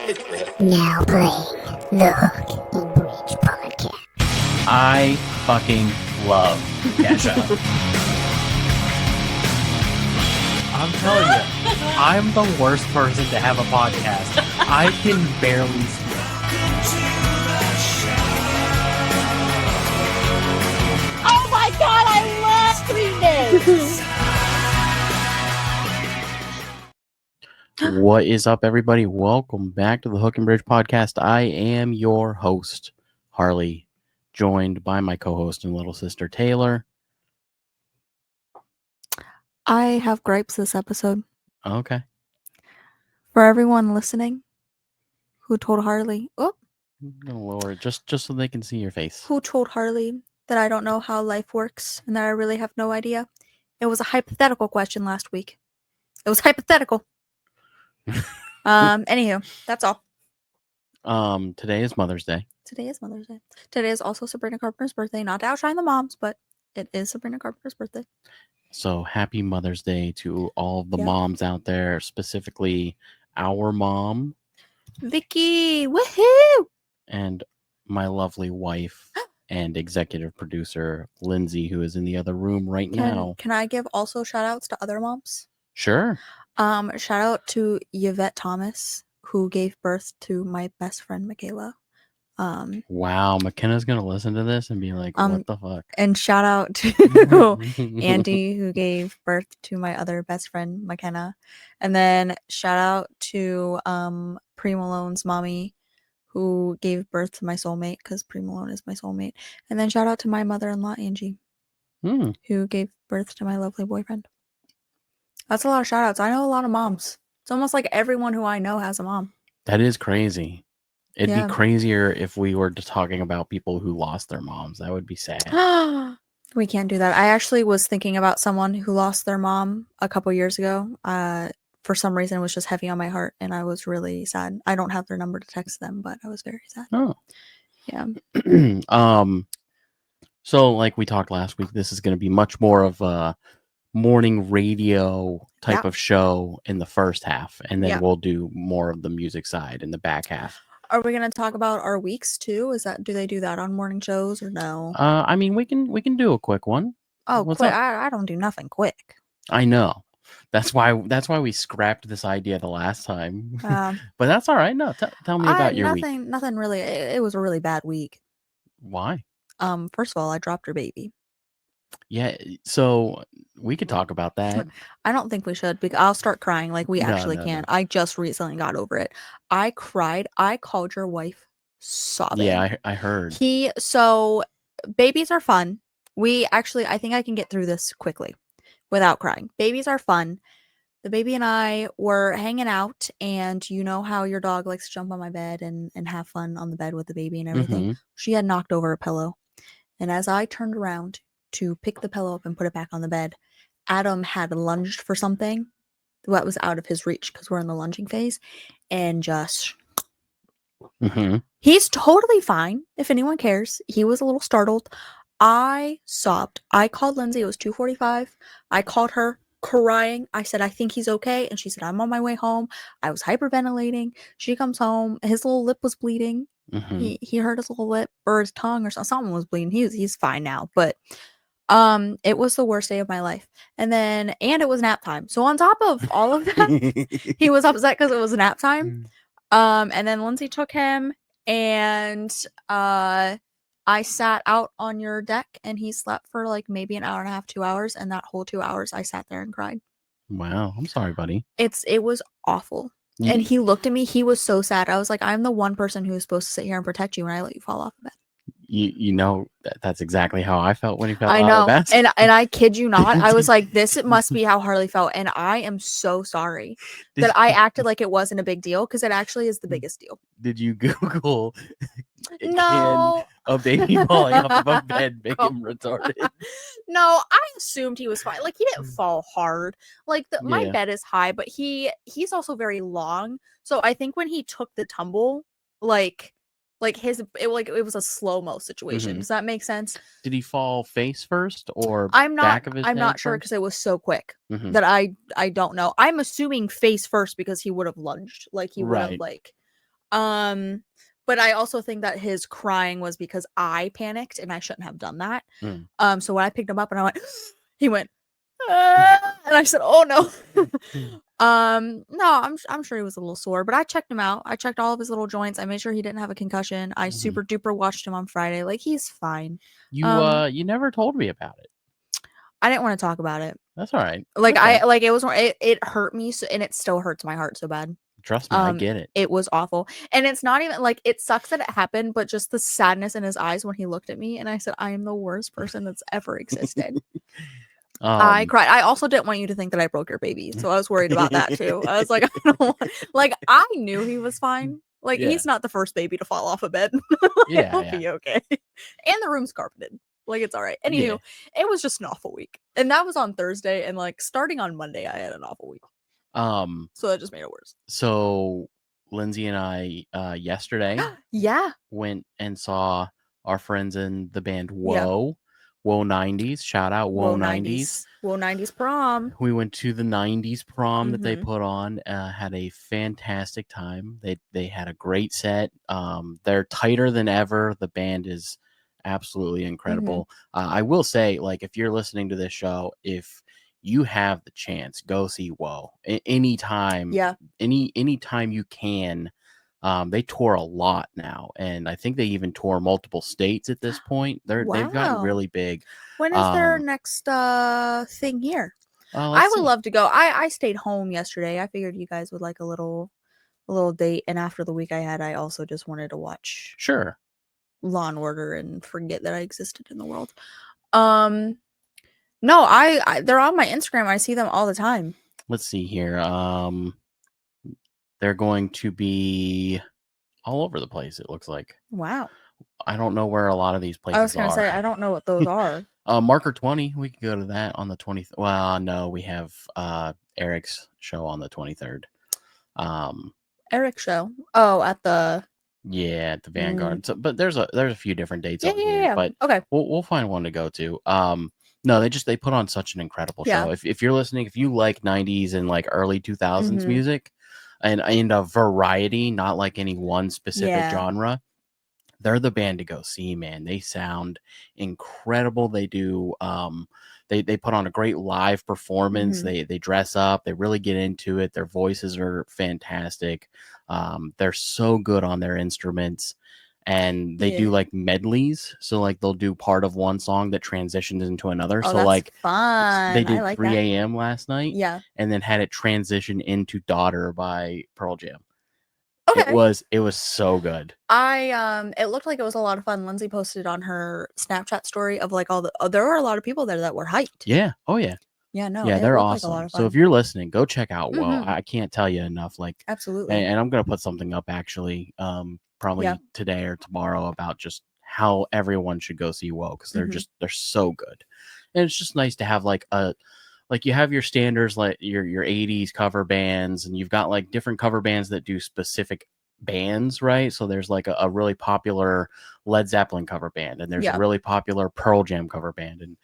Now playing the Hook and Bridge podcast. I fucking love Kesha. I'm telling you, I'm the worst person to have a podcast. I can barely speak. Oh my god, I love doing this! What is up, everybody? Welcome back to the Hook and Bridge podcast. I am your host, Harley, joined by my co-host and little sister, Taylor. I have gripes this episode. Okay. For everyone listening who told Harley, I'm gonna lower it just so they can see your face. who told Harley that I don't know how life works and that I really have no idea. It was a hypothetical question last week. It was hypothetical. Anywho, that's all. Today is Mother's Day. Today is Mother's Day. Today is also Sabrina Carpenter's birthday. Not to outshine the moms, but it is Sabrina Carpenter's birthday. So happy Mother's Day to all of the Yep. moms out there, specifically our mom Vicky, woohoo! and my lovely wife and executive producer, Lindsay, who is in the other room right now. Can I give also shout outs to other moms? Sure. Shout out to Yvette Thomas, who gave birth to my best friend Michaela. Wow, McKenna's gonna listen to this and be like, what the fuck? And shout out to Andy, who gave birth to my other best friend McKenna. And then shout out to Pre Malone's mommy, who gave birth to my soulmate, because Pre Malone is my soulmate. And then shout out to my mother-in-law Angie, who gave birth to my lovely boyfriend. That's a lot of shout outs. I know a lot of moms. It's almost like everyone who I know has a mom. That is crazy. It'd Yeah. be crazier if we were just talking about people who lost their moms. That would be sad. We can't do that. I actually was thinking about someone who lost their mom a couple years ago. For some reason, it was just heavy on my heart, and I was really sad. I don't have their number to text them, but I was very sad. Oh. Yeah. So like we talked last week, this is going to be much more of a morning radio type of show in the first half, and then we'll do more of the music side in the back half. Are we going to talk about our weeks too? Do they do that on morning shows or no? I mean, we can do a quick one. Oh, What's quick! up? I don't do nothing quick. I know. That's why we scrapped this idea the last time. Um, But that's all right. No, tell me about your week. Nothing really. It was a really bad week. Why? First of all, I dropped her baby. Yeah, so we could talk about that. I don't think we should, because I'll start crying. Like, we actually can't. I just recently got over it. I cried. I called your wife sobbing. Yeah, I heard. So babies are fun. I think I can get through this quickly without crying. Babies are fun. The baby and I were hanging out, and you know how your dog likes to jump on my bed and have fun on the bed with the baby and everything. Mm-hmm. She had knocked over a pillow. And as I turned around to pick the pillow up and put it back on the bed, Adam had lunged for something that was out of his reach, because we're in the lunging phase, and just he's totally fine. If anyone cares, he was a little startled. I sobbed. I called Lindsay. It was 2:45. I called her crying. I said, I think he's okay. And she said, I'm on my way home. I was hyperventilating. She comes home. His little lip was bleeding. He hurt his little lip or his tongue or something was bleeding. He's fine now, but it was the worst day of my life. And it was nap time. So on top of all of that, he was upset because it was nap time. And then Lindsay took him, and I sat out on your deck, and he slept for like maybe an hour and a half, 2 hours, and that whole 2 hours I sat there and cried. Wow, I'm sorry, buddy. It was awful. And he looked at me. He was so sad. I was like, I'm the one person who's supposed to sit here and protect you, and I let you fall off the bed. You know that's exactly how I felt when he fell I out know. of the bed. And I kid you not, I was like, this must be how Harley felt, and I am so sorry that I acted like it wasn't a big deal, because it actually is the biggest deal. Did you Google No. a baby falling off of a bed make him retarded? No, I assumed he was fine. Like, he didn't fall hard. Like, my bed is high, but he's also very long. So I think when he took the tumble, it was a slow-mo situation. Does that make sense? Did he fall face first or back of his I'm head not sure, first? because it was so quick that I don't know. I'm assuming face first, because he would have lunged. Like, he would have But I also think that his crying was because I panicked and I shouldn't have done that. So when I picked him up and I went, he went, and I said, "Oh no." No, I'm sure he was a little sore, but I checked him out. I checked all of his little joints. I made sure he didn't have a concussion. I super duper watched him on Friday. Like, he's fine. You never told me about it. I didn't want to talk about it. That's all right. Like, okay. it hurt me, and it still hurts my heart so bad. Trust me, I get it. It was awful. And it's not even like, it sucks that it happened, but just the sadness in his eyes when he looked at me and I said, I am the worst person that's ever existed. I cried. I also didn't want you to think that I broke your baby, so I was worried about that too. I was like, I don't want, like, I knew he was fine. Like, he's not the first baby to fall off a bed. He'll be okay. And the room's carpeted. Like, it's all right. Anywho, it was just an awful week. And that was on Thursday, and like starting on Monday, I had an awful week. So that just made it worse. So Lindsay and I yesterday went and saw our friends in the band Whoa 90s. Shout out Whoa 90s. Whoa 90s prom. We went to the 90s prom that they put on, had a fantastic time. They had a great set. They're tighter than ever. The band is absolutely incredible. I will say, like, if you're listening to this show, if you have the chance, go see Whoa anytime. Anytime you can. They tour a lot now, and I think they even tour multiple states at this point. They've gotten really big. When is their next thing here? I would love to go. I stayed home yesterday. I figured you guys would like a little date, and after the week I had, I also just wanted to watch Law and Order and forget that I existed in the world. No, I they're on my Instagram. I see them all the time. Let's see here. They're going to be all over the place, it looks like. Wow. I don't know where a lot of these places are. I was going to say, I don't know what those are. Marker 20, we could go to that on the 20th. Well, no, we have Eric's show on the 23rd. Eric's show? Oh, at the... Yeah, at the Vanguard. So, but there's a few different dates on here. But okay, we'll find one to go to. No, they put on such an incredible show. If you're listening, if you like 90s and like early 2000s music and a variety, not like any one specific genre, they're the band to go see, man. They sound incredible. They do they put on a great live performance. They dress up, they really get into it. Their voices are fantastic. They're so good on their instruments. And they do like medleys, so like they'll do part of one song that transitions into another. Oh, so that's like fun. they did like 3 a.m. last night, and then had it transition into "Daughter" by Pearl Jam. Okay, it was so good. It looked like it was a lot of fun. Lindsay posted on her Snapchat story of like all the there were a lot of people there that were hyped. Yeah. Oh yeah. Yeah. No. Yeah, they're awesome. Like so if you're listening, go check out Whoa. I can't tell you enough. Like absolutely. And I'm gonna put something up actually. Probably today or tomorrow about just how everyone should go see Whoa, because they're so good. And it's just nice to have like you have your standards, like your 80s cover bands, and you've got like different cover bands that do specific bands, right? So there's like a really popular Led Zeppelin cover band, and there's a really popular Pearl Jam cover band, and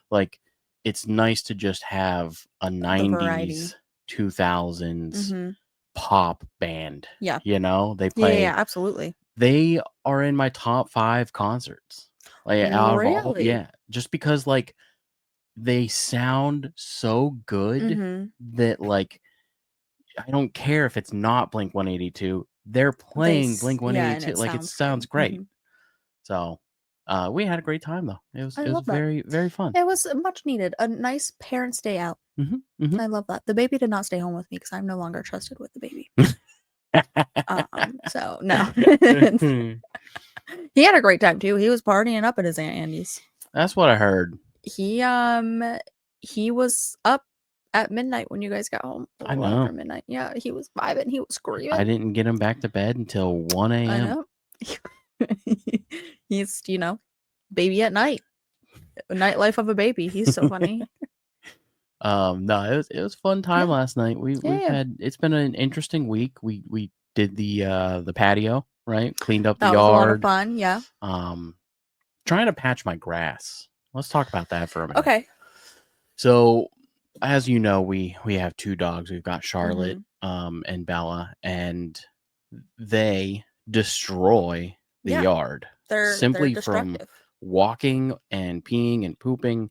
like it's nice to just have a 90s 2000s pop band. You know, they play absolutely. They are in my top 5 concerts, like out of all, just because like they sound so good that like I don't care if it's not Blink 182, they're playing Blink 182, like it sounds great. So we had a great time though. It was very, very fun. It was much needed. A nice parents' day out. I love that. The baby did not stay home with me because I'm no longer trusted with the baby. So no. He had a great time too. He was partying up at his Aunt Andy's. That's what I heard. He was up at midnight when you guys got home. I know. After midnight. Yeah, he was vibing. He was screaming. I didn't get him back to bed until 1 a.m. I know. He's, baby at night. Nightlife of a baby. He's so funny. No, it was fun time last night. We've had, it's been an interesting week. We did the patio, right? Cleaned up the yard. That was a lot of fun, yeah. Trying to patch my grass. Let's talk about that for a minute. Okay. So, as you know, we have 2 dogs. We've got Charlotte and Bella, and they destroy the Yeah. yard They're simply from destructive. walking and peeing and pooping.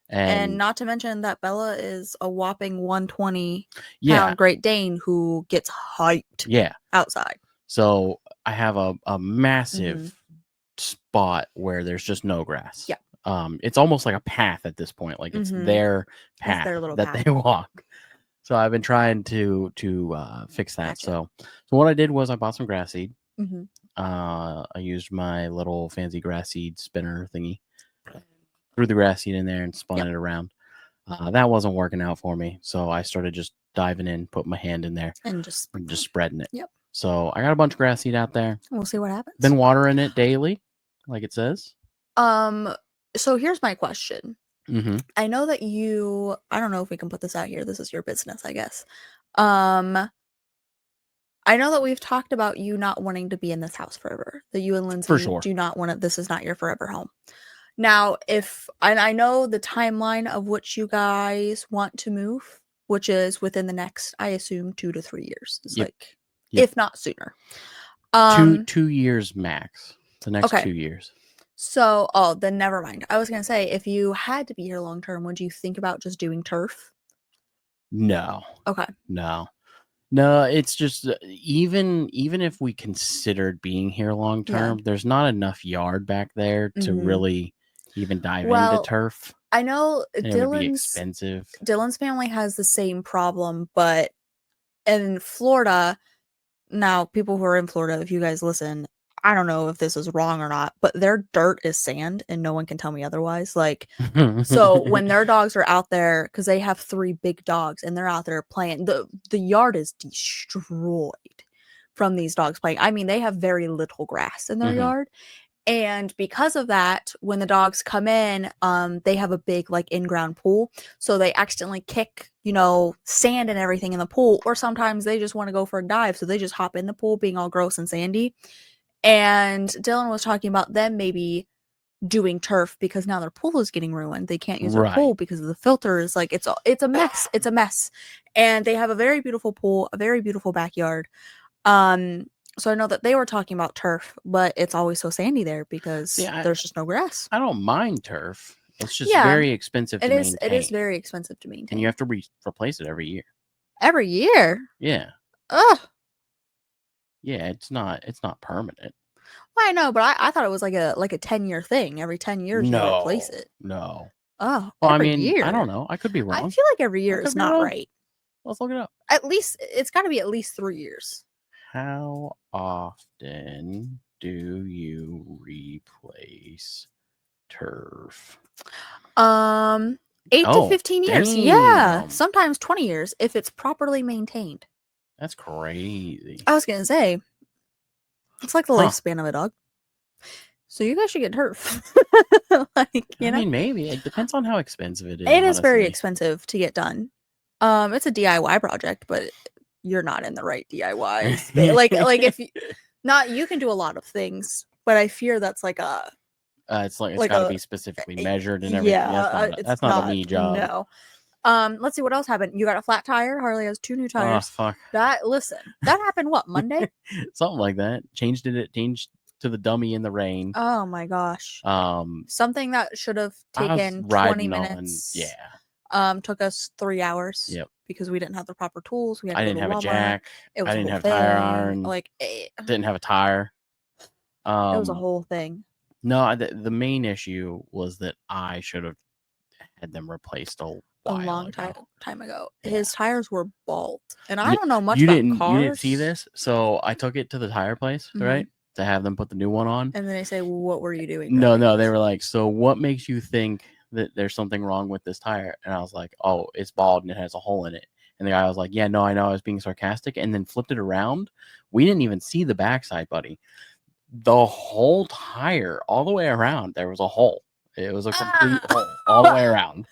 And not to mention that Bella is a whopping 120 yeah, pound Great Dane who gets hyped yeah. outside. So I have a massive spot where there's just no grass. Yeah. It's almost like a path at this point. Like it's their path their little that path. they walk. So I've been trying to fix that. Gotcha. So what I did was I bought some grass seed. Mhm. I used my little fancy grass seed spinner thingy, threw the grass seed in there and spun it around. That wasn't working out for me, so I started just diving in, put my hand in there, And just spreading it. Yep. So I got a bunch of grass seed out there. We'll see what happens. Been watering it daily, like it says. So here's my question. Mm-hmm. I know that I don't know if we can put this out here. This is your business, I guess. I know that we've talked about you not wanting to be in this house forever. That you and Lindsay For sure. do not want to. This is not your forever home. Now, I know the timeline of which you guys want to move, which is within the next, I assume, 2 to 3 years. It's like, if not sooner. 2 years max. The next 2 years. So, then never mind. I was gonna say, if you had to be here long term, would you think about just doing turf? No. Okay. No. It's just even if we considered being here long term, there's not enough yard back there to really even dive into turf. I know it would be expensive. Dylan's family has the same problem, but in Florida, now people who are in Florida, if you guys listen, I don't know if this is wrong or not, but their dirt is sand and no one can tell me otherwise. Like, so when their dogs are out there, because they have 3 big dogs and they're out there playing, the yard is destroyed from these dogs playing. I mean, they have very little grass in their yard. And because of that, when the dogs come in, they have a big like in-ground pool. So they accidentally kick, sand and everything in the pool. Or sometimes they just want to go for a dive. So they just hop in the pool being all gross and sandy. And Dylan was talking about them maybe doing turf because now their pool is getting ruined. They can't use their pool because of the filters. Like it's a mess. It's a mess. And they have a very beautiful pool, a very beautiful backyard. So I know that they were talking about turf, but it's always so sandy there because there's just no grass. I don't mind turf. It's just very expensive to maintain. It is very expensive to maintain. And you have to replace it every year. Every year? Yeah. Ugh. Yeah, it's not permanent. Well, I know, but I thought it was like a 10-year thing. Every 10 years you replace it. No. Oh, well, every year. I don't know. I could be wrong. I feel like every year is not right. Let's look it up. At least it's got to be at least 3 years. How often do you replace turf? 8 to 15 years. Damn. Yeah, sometimes 20 years if it's properly maintained. That's crazy. I was gonna say, it's like the lifespan of a dog. So you guys should get turf. I mean, maybe it depends on how expensive it is. It is very expensive to get done. It's a DIY project, but you're not in the right DIY. like if you can do a lot of things, but I fear that's like a. It's got to be specifically measured and everything. Yeah, that's not a me job. No. Let's see what else happened. You got a flat tire. Harley has 2 new tires. Oh fuck! That happened. What, Monday? Something like that. Changed to the dummy in the rain. Oh my gosh. Something that should have taken 20 minutes. Took us 3 hours. Yep. Because we didn't have the proper tools. I didn't have a jack. It was I didn't have tire iron. Didn't have a tire. It was a whole thing. No, the main issue was that I should have had them replaced a long time ago. Yeah. His tires were bald, and I don't know much about cars. You didn't see this, so I took it to the tire place, right, to have them put the new one on. And then they say, well, "What were you doing?" No, they were like, "So what makes you think that there's something wrong with this tire?" And I was like, "Oh, it's bald and it has a hole in it." And the guy was like, "Yeah, no, I know, I was being sarcastic," and then flipped it around. We didn't even see the backside, buddy. The whole tire, all the way around, there was a hole. It was a complete hole all the way around.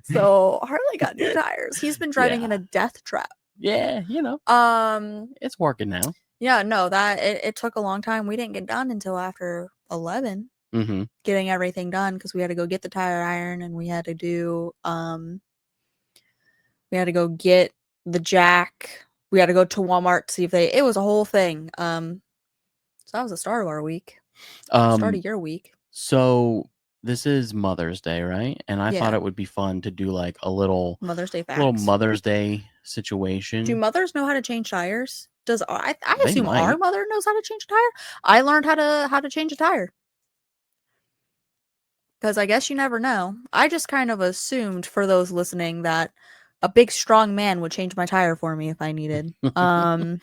So Harley got new tires. He's been driving in a death trap. Yeah, it's working now. Yeah, no, that it took a long time. We didn't get done until after 11. Getting everything done because we had to go get the tire iron and we had to do we had to go get the jack We had to go to Walmart to see if it was a whole thing. So that was the start of our week. Start of your week. So this is Mother's Day, right? And I thought Yeah. it would be fun to do like a little Mother's Day little facts. Mother's Day situation. Do mothers know how to change tires? I They assume our might. mother knows how to change a tire? I learned how to change a tire. Because I guess you never know. I just kind of assumed for those listening that a big strong man would change my tire for me if I needed. Or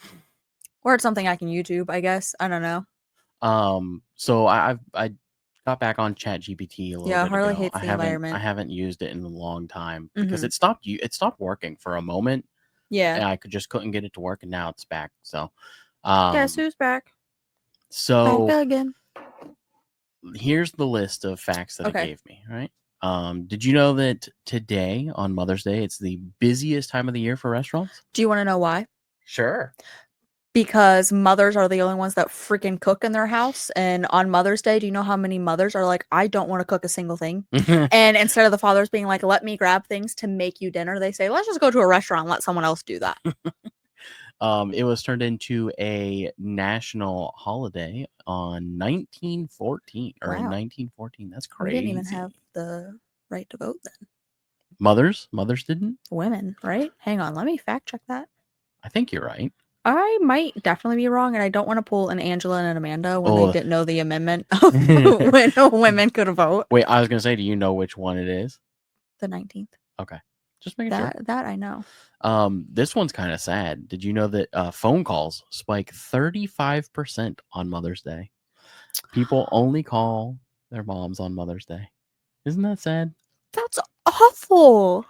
it's something I can YouTube, I guess. I don't know. So I got back on ChatGPT a little bit Harley ago. hates the environment. I haven't used it in a long time because it stopped working for a moment. Yeah. And I couldn't get it to work, and now it's back. So Guess who's back? so Back again. here's the list of facts that it gave me, right? Did you know that today on Mother's Day it's the busiest time of the year for restaurants? Do you want to know why? Sure. Because mothers are the only ones that freaking cook in their house. And on Mother's Day, do you know how many mothers are like, I don't want to cook a single thing? And instead of the fathers being like, let me grab things to make you dinner, they say, let's just go to a restaurant and let someone else do that. It was turned into a national holiday on 1914 or in 1914. That's crazy. We didn't even have the right to vote then. Mothers didn't? Women, right? Hang on, let me fact check that. I think you're right. I might definitely be wrong, and I don't want to pull an Angela and an Amanda when they didn't know the amendment of when women could vote. Wait, I was going to say, do you know which one it is? The 19th. Okay. Just making sure. That I know. This one's kind of sad. Did you know that phone calls spike 35% on Mother's Day? People only call their moms on Mother's Day. Isn't that sad? That's awful.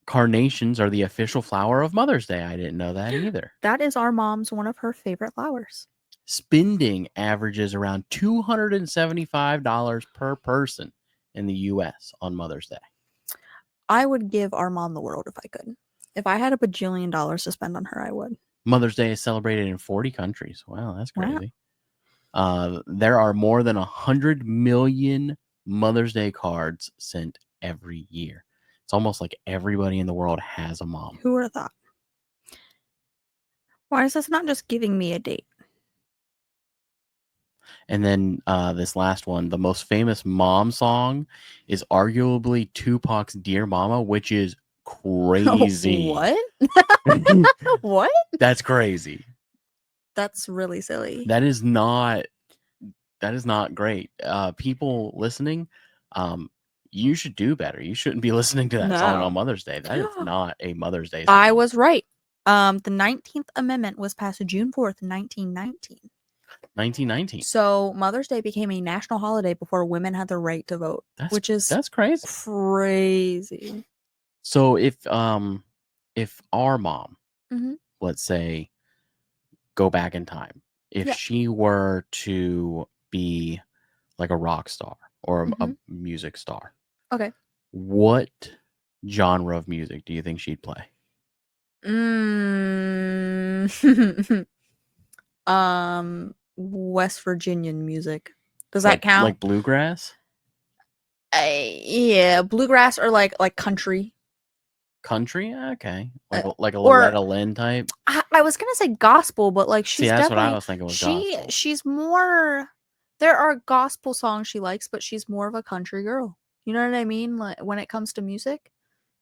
Carnations are the official flower of Mother's Day. I didn't know that either. That is our mom's one of her favorite flowers. Spending averages around $275 per person in the U.S. on Mother's Day. I would give our mom the world if I could. If I had a bajillion dollars to spend on her, I would. Mother's Day is celebrated in 40 countries. Wow, that's crazy. Wow. There are more than 100 million Mother's Day cards sent every year. It's almost like everybody in the world has a mom. Who would have thought? Why is this not just giving me a date? And then this last one, the most famous mom song is arguably Tupac's Dear Mama, which is crazy. What? What? That's crazy. That's really silly. That is not great. People listening, you should do better. You shouldn't be listening to that song on Mother's Day. That is not a Mother's Day song. I was right. The 19th Amendment was passed June 4th, 1919. 1919. So Mother's Day became a national holiday before women had the right to vote, which is crazy. Crazy. So if our mom, let's say, go back in time, if she were to be like a rock star or a music star, okay, what genre of music do you think she'd play? West Virginian music. Does that count? Like bluegrass? Yeah, bluegrass or like country. Country? Okay. Like a Loretta Lynn type? I was going to say gospel, but like she's that's definitely... what I was thinking was gospel. She's more... There are gospel songs she likes, but she's more of a country girl. You know what I mean? Like when it comes to music,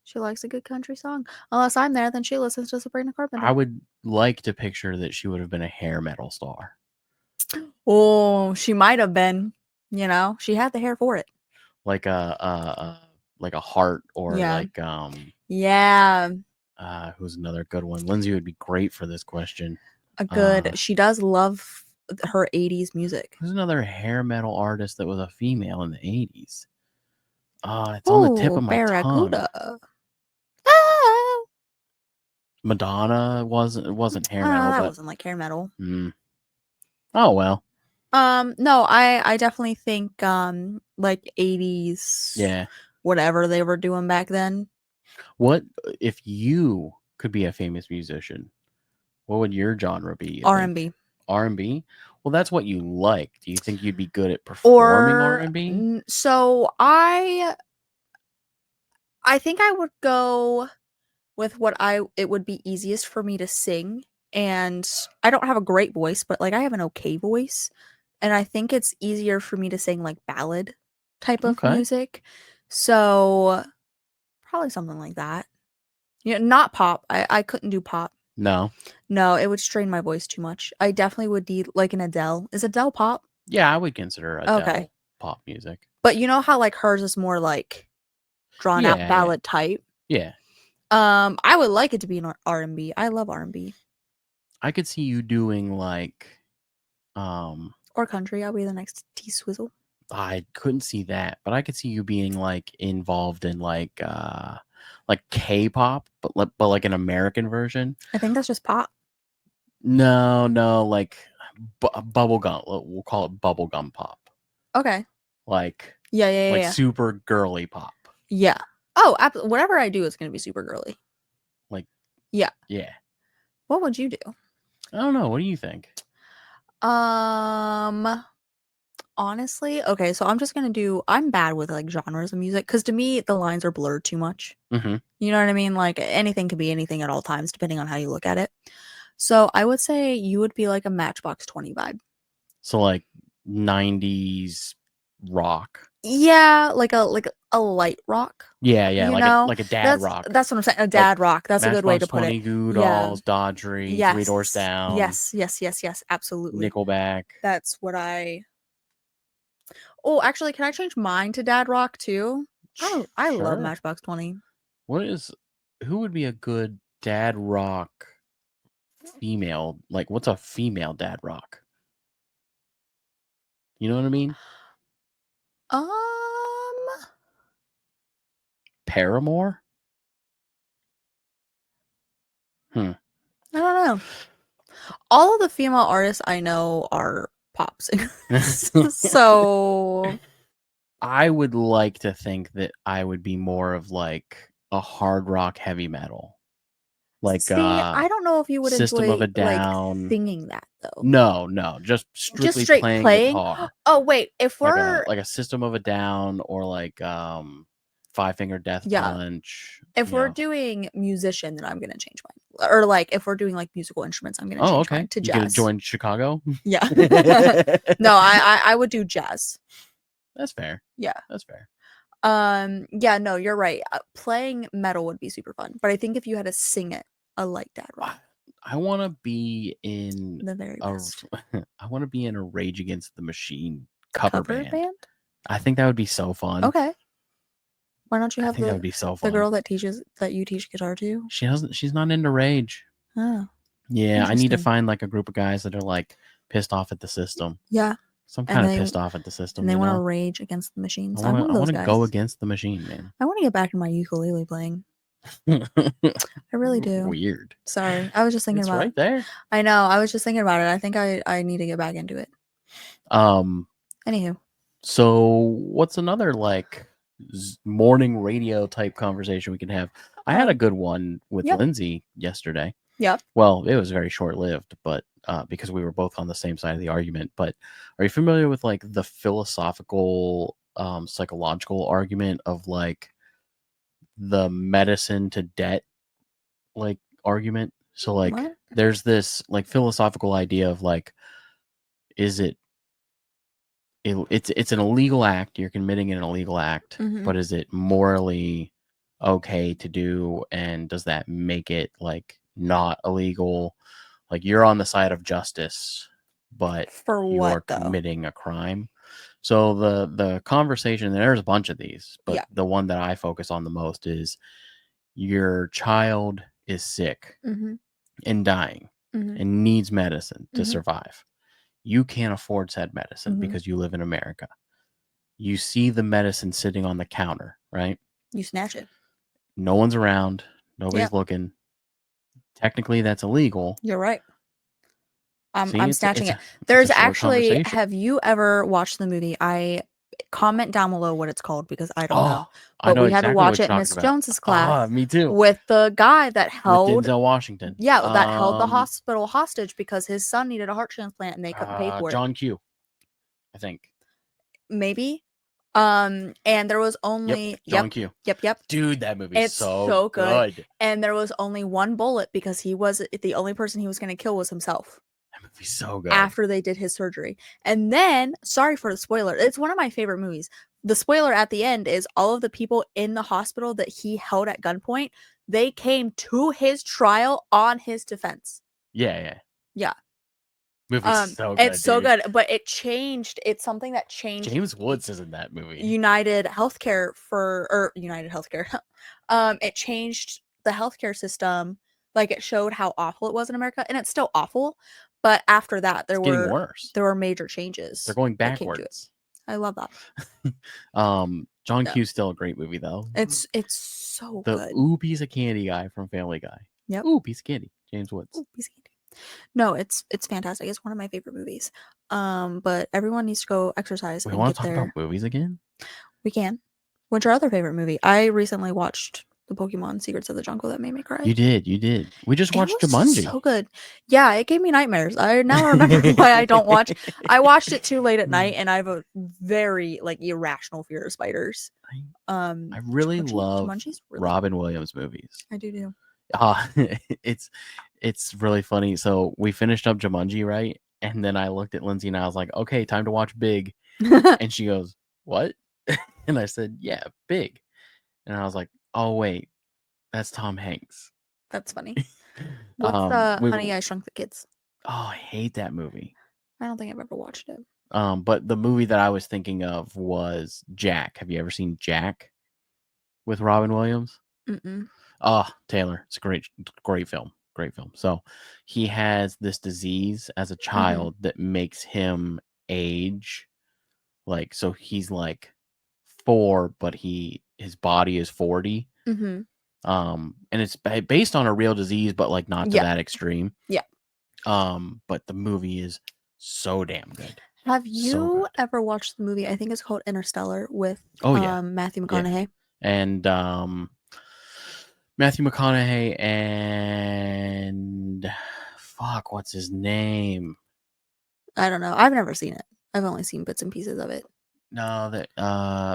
she likes a good country song. Unless I'm there, then she listens to Sabrina Carpenter. I would like to picture that she would have been a hair metal star. Oh, she might have been. You know, she had the hair for it. Like a Heart or like yeah. Who's another good one? Lindsay would be great for this question. A good. She does love her 80s music. Who's another hair metal artist that was a female in the 80s? It's on the tip of my Barracuda. tongue. Madonna wasn't hair metal. That but wasn't like hair metal. Oh well. No, I definitely think like 80s. Yeah. Whatever they were doing back then. What if you could be a famous musician? What would your genre be? R&B. R&B? Well, that's what you like. Do you think you'd be good at performing R&B? So I think I would go with what it would be easiest for me to sing. And I don't have a great voice, but like I have an okay voice. And I think it's easier for me to sing like ballad type of Okay. music. So probably something like that. Yeah, not pop. I couldn't do pop. No. No, it would strain my voice too much. I definitely would need like an Adele. Is Adele pop? Yeah, I would consider Adele Okay. pop music. But you know how like hers is more like drawn out Yeah, ballad type? Yeah. I would like it to be an R&B. I love R&B. I could see you doing like Or country. I'll be the next T Swizzle. I couldn't see that, but I could see you being like involved in like K-pop, but like an American version. I think that's just pop. No, like bubblegum. We'll call it bubblegum pop. Okay. Like Yeah. super girly pop. Yeah. Oh, whatever I do is going to be super girly. Like yeah. What would you do? I don't know. What do you think? Honestly, okay, so I'm bad with like genres of music because to me the lines are blurred too much. Mm-hmm. You know what I mean? Like anything could be anything at all times depending on how you look at it. So I would say you would be like a Matchbox 20 vibe. So like 90s rock. Yeah, like a light rock. Yeah, You like know? a dad rock. That's what I'm saying. A dad rock. That's a good way to Matchbox put 20, it. Goo Yeah. Dolls, Dodgery, Yes. Three Doors Down. Yes. Absolutely. Nickelback. That's what I. Oh, actually, can I change mine to dad rock too? I love Sure. Matchbox 20. Who would be a good dad rock female? Like, what's a female dad rock? You know what I mean? Paramore? I don't know. All of the female artists I know are pop singers. So I would like to think that I would be more of like a hard rock heavy metal. Like see, I don't know if you would System enjoy of a Down. like singing that though. No, just strictly straight playing guitar. Oh wait, if we're Like a System of a Down or like Five Finger Death Punch. If we're doing musician, then I'm gonna change mine. Or like if we're doing like musical instruments, I'm gonna change mine to jazz. You gonna join Chicago? Yeah. No, I would do jazz. That's fair. Yeah. That's fair. Yeah, no, you're right. Playing metal would be super fun, but I think if you had to sing it, I like dad rock. I want to be in the very best. I want to be in a Rage Against the Machine cover band. I think that would be so fun. Okay. Why don't you have that would be so fun. The girl that you teach guitar to? She's not into Rage. Oh. Yeah, I need to find like a group of guys that are like pissed off at the system. Yeah. Some kind of pissed off at the system. And they want to rage against the machines. I want to go against the machine, man. I want to get back in my ukulele playing. I really do. Weird. Sorry. I was just thinking about it. Right there. I know. I was just thinking about it. I think I need to get back into it. Anywho. So what's another like morning radio type conversation we can have? I had a good one with Lindsay yesterday. Yeah. Well, it was very short-lived, but because we were both on the same side of the argument. But are you familiar with like the philosophical, psychological argument of like the medicine to debt like argument? So like there's this like philosophical idea of like, is it's an illegal act, you're committing an illegal act, but is it morally okay to do, and does that make it like not illegal? Like you're on the side of justice, but you're committing a crime. So the conversation, there's a bunch of these, but the one that I focus on the most is your child is sick and dying and needs medicine to survive. You can't afford said medicine because you live in America. You see the medicine sitting on the counter, right? You snatch it. No one's around. Nobody's looking. Technically, that's illegal. You're right. I'm snatching it. There's actually, have you ever watched the movie? Comment down below what it's called because I don't know. But we had to watch it in Miss Jones's class. Me too. With the guy that held Denzel Washington. Yeah, that held the hospital hostage because his son needed a heart transplant and they couldn't pay for it. John Q. I think. Maybe. And there was only John Q. Yep. Dude, that movie's It's so so good. good. And there was only one bullet because he was the only person he was going to kill was himself. That movie's so good. After they did his surgery. And then, sorry for the spoiler, it's one of my favorite movies. The spoiler at the end is all of the people in the hospital that he held at gunpoint, they came to his trial on his defense. Yeah. Movie's so good. It's so good, but it changed. It's something that changed. James Woods is in that movie. United Healthcare. It changed the healthcare system. Like, it showed how awful it was in America, and it's still awful. But after that, there were major changes. They're going backwards. I love that. John Q's still a great movie though. It's so the good. Ooh Piece of Candy guy from Family Guy. Yep. Ooh Piece of Candy. James Woods. Ooh, piece of candy. No, it's fantastic. It's one of my favorite movies. But everyone needs to go exercise. We want to talk about movies again? We can. What's your other favorite movie? I recently watched the Pokemon Secrets of the Jungle that made me cry. You did. We just watched Jumanji. So good. Yeah, it gave me nightmares. I now remember why I don't watch. I watched it too late at night, and I have a very irrational fear of spiders. I really love Robin Williams movies. I do. It's really funny. So we finished up Jumanji, right? And then I looked at Lindsay and I was like, okay, time to watch Big. And she goes, what? And I said, yeah, Big. And I was like, oh, wait, that's Tom Hanks. That's funny. What's Honey, I Shrunk the Kids? Oh, I hate that movie. I don't think I've ever watched it. But the movie that I was thinking of was Jack. Have you ever seen Jack with Robin Williams? Mm-mm. Oh, Taylor, it's a great film. Great film. So he has this disease as a child that makes him age. So he's 4, but his body is 40. Mm-hmm. And it's based on a real disease, but not to that extreme. Yeah. But the movie is so damn good. Have you ever watched the movie? I think it's called Interstellar with Matthew McConaughey. Yeah. And Matthew McConaughey and what's his name? I don't know. I've never seen it. I've only seen bits and pieces of it. No, that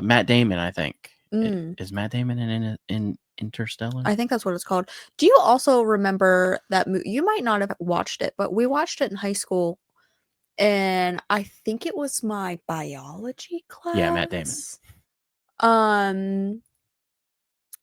Matt Damon, I think. Is Matt Damon in Interstellar? I think that's what it's called. Do you also remember that movie? You might not have watched it, but we watched it in high school, and I think it was my biology class. Yeah, Matt Damon.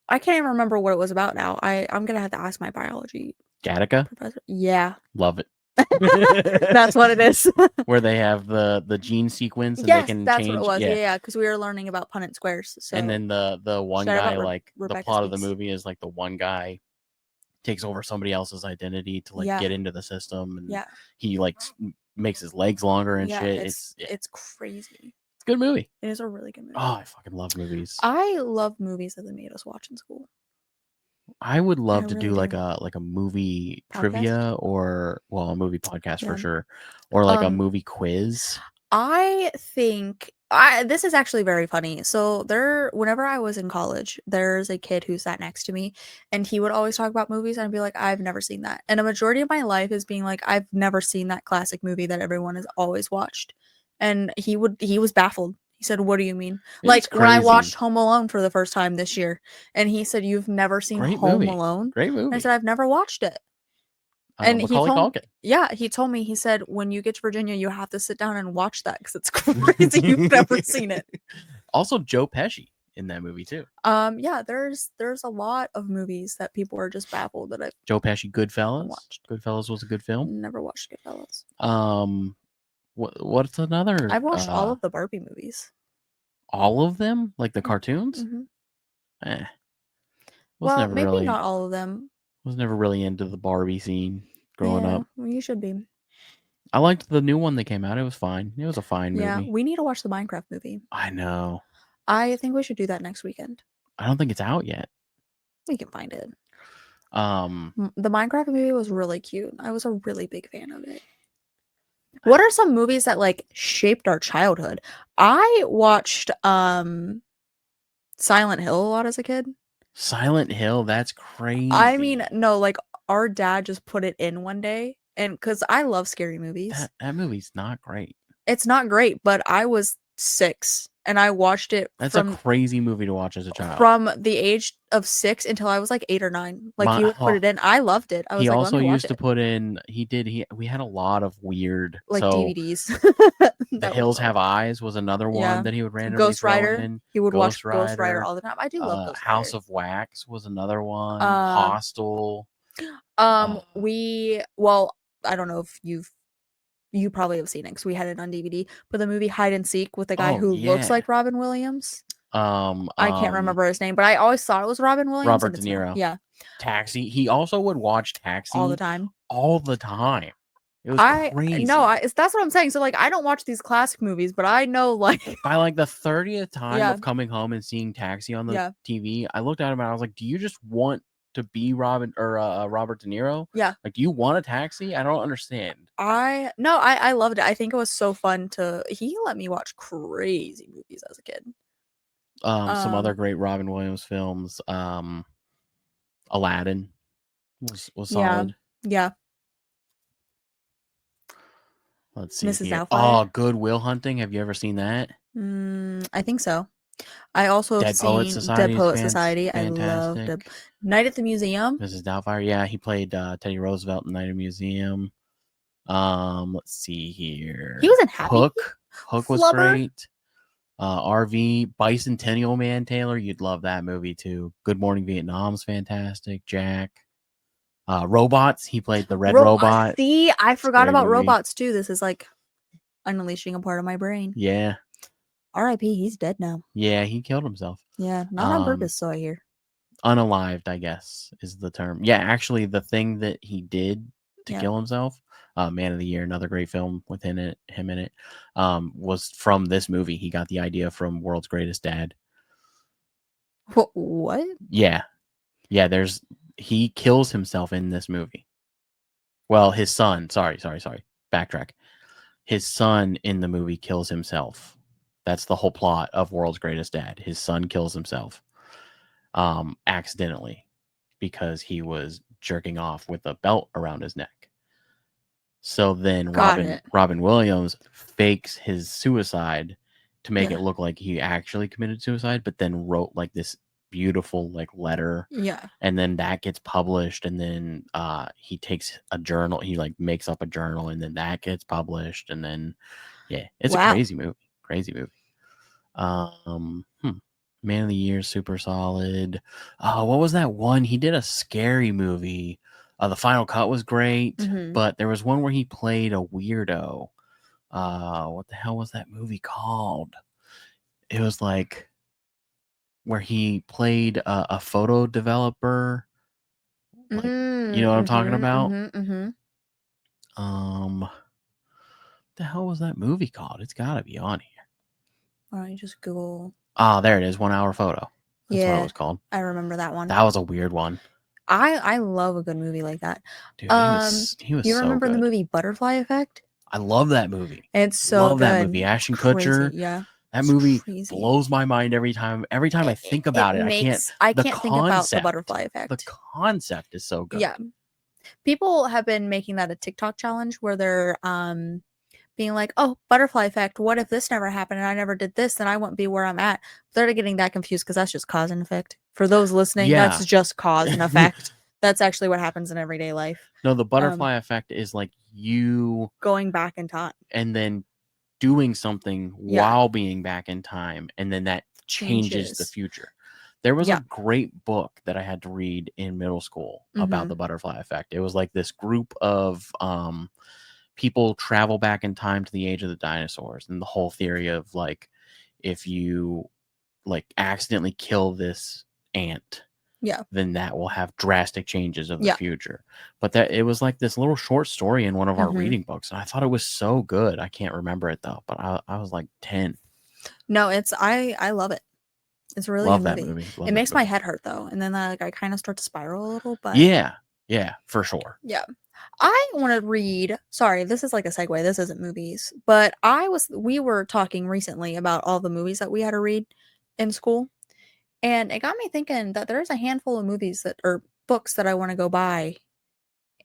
I can't even remember what it was about now. I'm gonna have to ask my biology Gattaca professor. Yeah, love it. That's what it is. Where they have the gene sequence and they can that's change. What it was. Yeah, because we were learning about Punnett squares. So. And then the one guy, the plot of the movie is the one guy takes over somebody else's identity to get into the system, and he makes his legs longer and shit. It's crazy. It's a good movie. It is a really good movie. Oh, I fucking love movies. I love movies that they made us watch in school. I would love to do like a movie podcast? Trivia or a movie podcast for sure, or a movie quiz. I think this is actually very funny. So whenever I was in college, there's a kid who sat next to me, and he would always talk about movies, and I'd be like, I've never seen that. And a majority of my life is being like, I've never seen that classic movie that everyone has always watched. And he was baffled. He said, what do you mean? When I watched Home Alone for the first time this year, and he said, you've never seen Home Alone? Great movie. I said, I've never watched it. And he told me, he said, when you get to Virginia, you have to sit down and watch that because it's crazy. You've never seen it. Also, Joe Pesci in that movie too. There's a lot of movies that people are just baffled that Joe Pesci, Goodfellas. Watched. Goodfellas was a good film. Never watched Goodfellas. What's another? I've watched all of the Barbie movies. All of them, like the cartoons. Mm-hmm. Maybe not all of them. Was never really into the Barbie scene growing up. Well, you should be. I liked the new one that came out. It was fine. It was a fine movie. Yeah, we need to watch the Minecraft movie. I know. I think we should do that next weekend. I don't think it's out yet. We can find it. The Minecraft movie was really cute. I was a really big fan of it. What are some movies that shaped our childhood? I watched Silent Hill a lot as a kid. Silent Hill, that's crazy. I mean, no, our dad just put it in one day, and because I love scary movies. That movie's not great. It's not great, but I was 6, and I watched it That's a from crazy movie to watch as a child. from the age of 6 until I was like 8 or 9. Like My- he would put it in. I loved it. I was He like, let also me watch used to it. put in. We had a lot of weird. Like so DVDs. The That were Hills so- Have Eyes was another one Yeah. that he would randomly Ghost throw Rider. in. He would watch Ghost Ghost Rider Rider. all the time. I do love Ghost House Rider. of Wax was another one. Um, Hostel. Well, I don't know if you probably have seen it because we had it on DVD. But the movie Hide and Seek with the guy Oh, who looks yeah. like Robin Williams. I can't Um, remember his name, but I always thought it was Robin Williams. Robert and De it's not. Niro. Yeah, Taxi. He also would watch Taxi all the time. all the time. It was crazy. That's what I'm saying. So like, I don't watch these classic movies, but I know like By like the 30th time Yeah. of coming home and seeing Taxi on the Yeah. TV, I looked at him and I was like, "Do you just want to be Robert De Niro? Yeah. Like, do you want a taxi? I don't understand." I loved it. I think it was so fun he let me watch crazy movies as a kid. Some other great Robin Williams films. Aladdin was solid. Yeah. Let's see Mrs. here. Doubtfire. Oh, Good Will Hunting. Have you ever seen that? I think so. I also have Dead Poet seen Society. Dead Poet Society. I loved Fantastic. Night at the Museum. Mrs. Doubtfire. Yeah, he played Teddy Roosevelt in Night at the Museum. Let's see here. He was in Happy. Hook was Flubber. great. RV Bicentennial Man, Taylor, you'd love that movie too. Good Morning Vietnam's fantastic. Jack. Robots, he played the red robot. See, I forgot Great about movie. robots too. This is like unleashing a part of my brain. Yeah. R.I.P. He's dead now. Yeah, he killed himself. Yeah, not on purpose, so I hear. Unalived, I guess, is the term. Yeah, actually, the thing that he did to kill himself, Man of the Year, another great film with him in it, was from this movie. He got the idea from World's Greatest Dad. What? Yeah. He kills himself in this movie. Well, his son, sorry. Backtrack. His son in the movie kills himself. That's the whole plot of World's Greatest Dad. His son kills himself accidentally because he was jerking off with a belt around his neck. So then Robin Williams fakes his suicide to make it look like he actually committed suicide, but then wrote like this beautiful like letter. Yeah. And then that gets published, and then he takes a journal, he like makes up a journal, and then that gets published, and then it's a crazy movie. Man of the Year, super solid. What was that one? He did a scary movie. The Final Cut was great, but there was one where he played a weirdo. What the hell was that movie called? It was like where he played a photo developer. Like, you know what I'm talking about? What the hell was that movie called? It's got to be on here. Why don't you just Google? There it is. 1 Hour Photo. That's what it was called. I remember that one. That was a weird one. I love a good movie like that. Dude, he was you so remember good. the movie Butterfly Effect? I love that movie. It's so love good. that movie. Ashton Kutcher. Yeah. That movie blows my mind every time. Every time I think about it, I can't think about the Butterfly Effect. The concept is so good. Yeah. People have been making that a TikTok challenge where they're being like, oh, butterfly effect. What if this never happened and I never did this? Then I wouldn't be where I'm at. They're getting that confused because that's just cause and effect. For those listening, that's just cause and effect. That's actually what happens in everyday life. No, the butterfly effect is like you going back in time and then doing something while being back in time, and then that changes the future. There was a great book that I had to read in middle school about the butterfly effect. It was like this group of people travel back in time to the age of the dinosaurs, and the whole theory of like if you like accidentally kill this ant, then that will have drastic changes of the future. But that it was like this little short story in one of our reading books, and I thought it was so good. I can't remember it though, but I was like 10. No, I love it. It's a really love good that movie. It makes my head hurt though, and then like I kind of start to spiral a little. But yeah, for sure. Yeah. I want to read. Sorry, this is like a segue. This isn't movies, but we were talking recently about all the movies that we had to read in school, and it got me thinking that there's a handful of movies or books that I want to go buy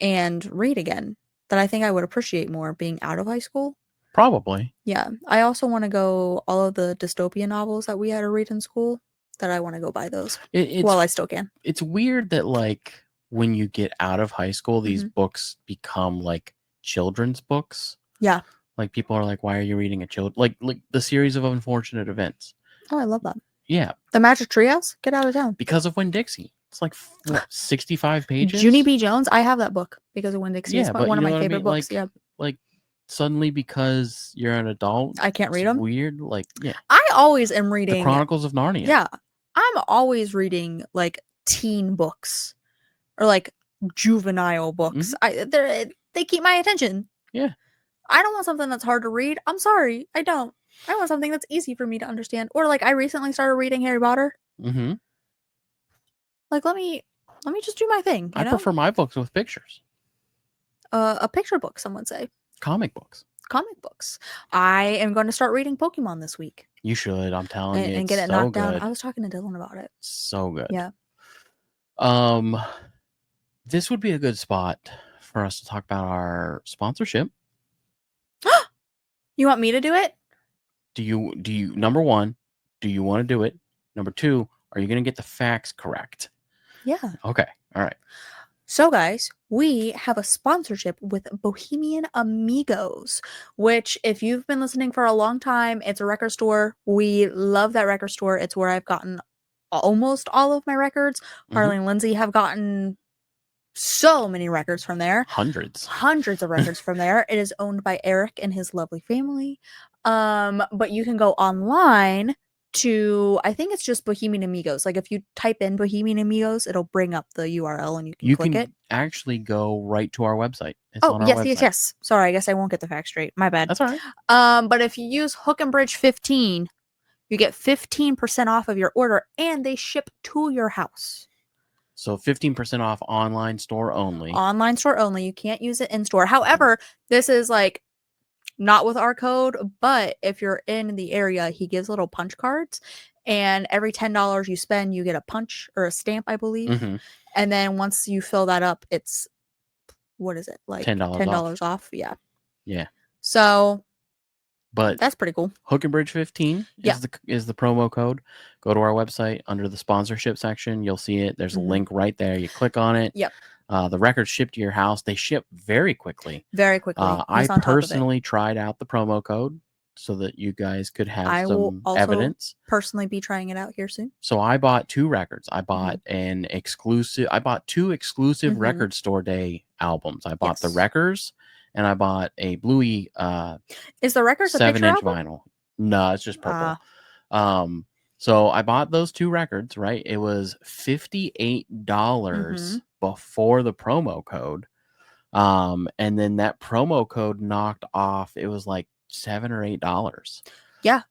and read again that I think I would appreciate more being out of high school. Probably. Yeah. I also want to go all of the dystopian novels that we had to read in school. That I want to go buy those while I still can. It's weird that like when you get out of high school, these Mhm. books become like children's books. Yeah. Like people are like, why are you reading a like the series of unfortunate events? Oh, I love that. Yeah. The Magic Treehouse? Get out of town. Because of Winn-Dixie. It's like what, 65 pages. Junie B. Jones. I have that book because of Winn-Dixie. Yeah, It's but one you of know my what I favorite mean? books. Like, Yeah. like suddenly because you're an adult, I can't read it's them. weird. Like, yeah. I always am reading The Chronicles of Narnia. Yeah. I'm always reading like teen books or like juvenile books. They keep my attention. Yeah. I don't want something that's hard to read. I'm sorry. I don't. I want something that's easy for me to understand. Or like I recently started reading Harry Potter. Mm-hmm. Like let me just do my thing. I prefer my books with pictures. A picture book, some would say. Comic books. Comic books. I am going to start reading Pokemon this week. You should. I'm telling you, and get it so knocked good. down. I was talking to Dylan about it. So good. Yeah. This would be a good spot for us to talk about our sponsorship. You want me to do it? Do you number one, do you want to do it? Number two, are you going to get the facts correct? Yeah. Okay. All right. So guys, we have a sponsorship with Bohemian Amigos, which if you've been listening for a long time, it's a record store. We love that record store. It's where I've gotten almost all of my records. Harley and Lindsay have gotten so many records from there. Hundreds of records from there. It is owned by Eric and his lovely family. But you can go online to, I think it's just Bohemian Amigos. Like if you type in Bohemian Amigos, it'll bring up the URL and you can click it. Actually go right to our website. It's on our website. Yes. Sorry, I guess I won't get the facts straight. My bad. That's all right. But if you use Hook and Bridge 15, you get 15% off of your order and they ship to your house. So 15% off online store only. Online store only. You can't use it in store. However, this is like not with our code, but if you're in the area, he gives little punch cards. And every $10 you spend, you get a punch or a stamp, I believe. Mm-hmm. And then once you fill that up, it's, what is it? Like $10 off. Yeah. Yeah. So, but that's pretty cool. Hook and Bridge 15 is the promo code. Go to our website under the sponsorship section. You'll see it. There's a link right there. You click on it. Yep. The records ship to your house. They ship very quickly. Very quickly. I personally tried out the promo code so that you guys could have some evidence. Personally be trying it out here soon. So I bought 2 records. I bought I bought 2 exclusive Record Store Day albums. I bought the Wreckers and I bought a Bluey is the Wreckers a 7-inch album? Vinyl. No, it's just purple. So I bought those 2 records, right? It was $58 before the promo code. And then that promo code knocked off, it was like $7 or $8. Yeah.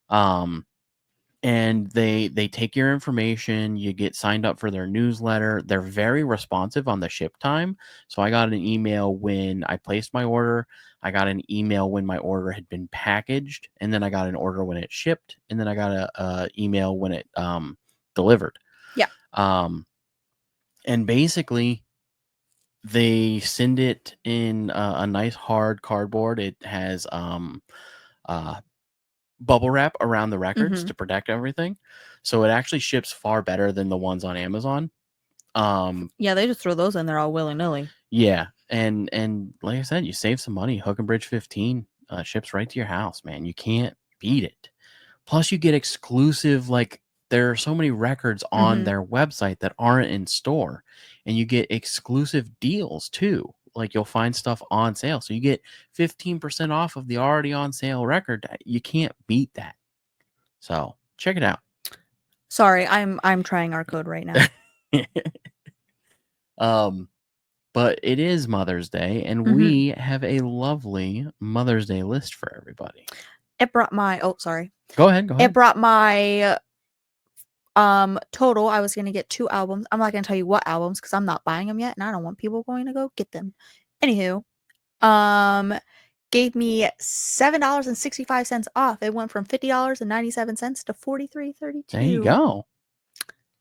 And they take your information, you get signed up for their newsletter. They're very responsive on the ship time. So I got an email when I placed my order. I got an email when my order had been packaged, and then I got an order when it shipped, and then I got a email when it delivered. Yeah. And basically they send it in a nice hard cardboard. It has bubble wrap around the records to protect everything, so it actually ships far better than the ones on Amazon. Yeah, they just throw those in there all willy-nilly. Yeah, and like I said, you save some money. Hook and Bridge 15 ships right to your house, man. You can't beat it. Plus you get exclusive, like there are so many records on their website that aren't in store, and you get exclusive deals too. Like you'll find stuff on sale. So you get 15% off of the already on sale record. You can't beat that. So check it out. Sorry, I'm trying our code right now. But it is Mother's Day, and we have a lovely Mother's Day list for everybody. It brought my sorry. Go ahead. It brought my total. I was gonna get 2 albums. I'm not gonna tell you what albums because I'm not buying them yet, and I don't want people going to go get them. Anywho, gave me $7.65 off. It went from $50.97 to $43.32. There you go.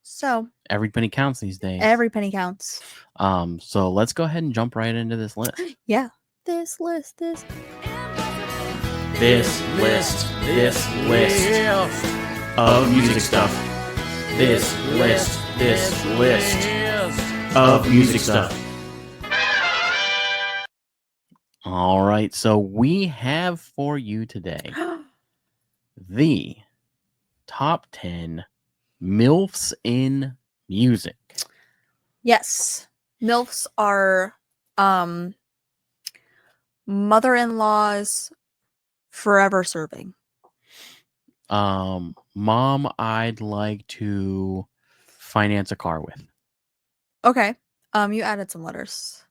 So every penny counts these days. Every penny counts. So let's go ahead and jump right into this list. Yeah, this list. This list of music stuff. This list of music stuff. All right, so we have for you today the top 10 MILFs in music. Yes. MILFs are mother-in-law's forever serving. Mom, I'd like to finance a car with. Okay. You added some letters.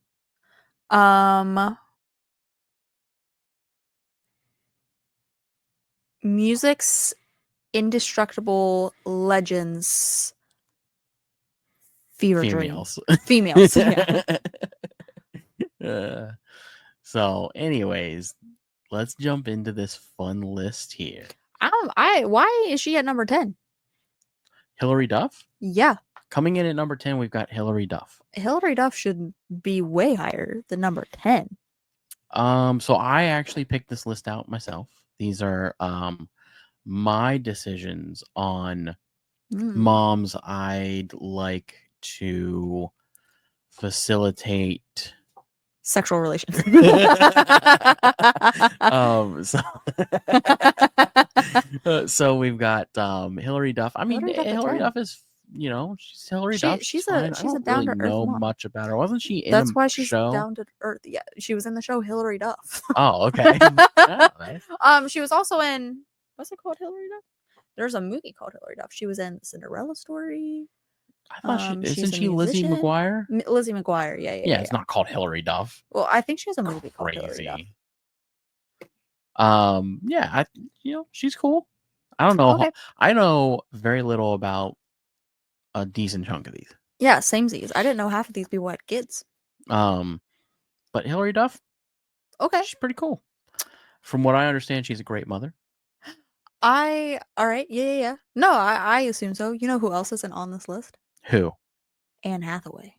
Music's indestructible legends. Fever Females. dream. Females. Yeah. So, anyways, let's jump into this fun list here. Why is she at number 10? Hilary Duff? Yeah. Coming in at number 10, we've got Hilary Duff. Hilary Duff should be way higher than number 10. So I actually picked this list out myself. These are my decisions on moms I'd like to facilitate sexual relations. So we've got Hilary Duff. I mean, Hilary Duff is, she's Hilary Duff. She's a down to earth know mom. Much about her. Wasn't she in That's a why she's show? Down to earth. Yeah, she was in the show Hilary Duff. Oh, okay. Nice. She was also in, what's it called, Hilary Duff? There's a movie called Hilary Duff. She was in Cinderella Story. I thought isn't she Lizzie McGuire? Lizzie McGuire, yeah. It's not called Hilary Duff. Well, I think she has a movie called Hilary Duff. She's cool. I don't know. Okay. I know very little about a decent chunk of these. Yeah, samesies. I didn't know half of these people had kids. But Hilary Duff, okay, she's pretty cool. From what I understand, she's a great mother. All right, yeah. No, I assume so. You know who else isn't on this list? Who? Anne Hathaway.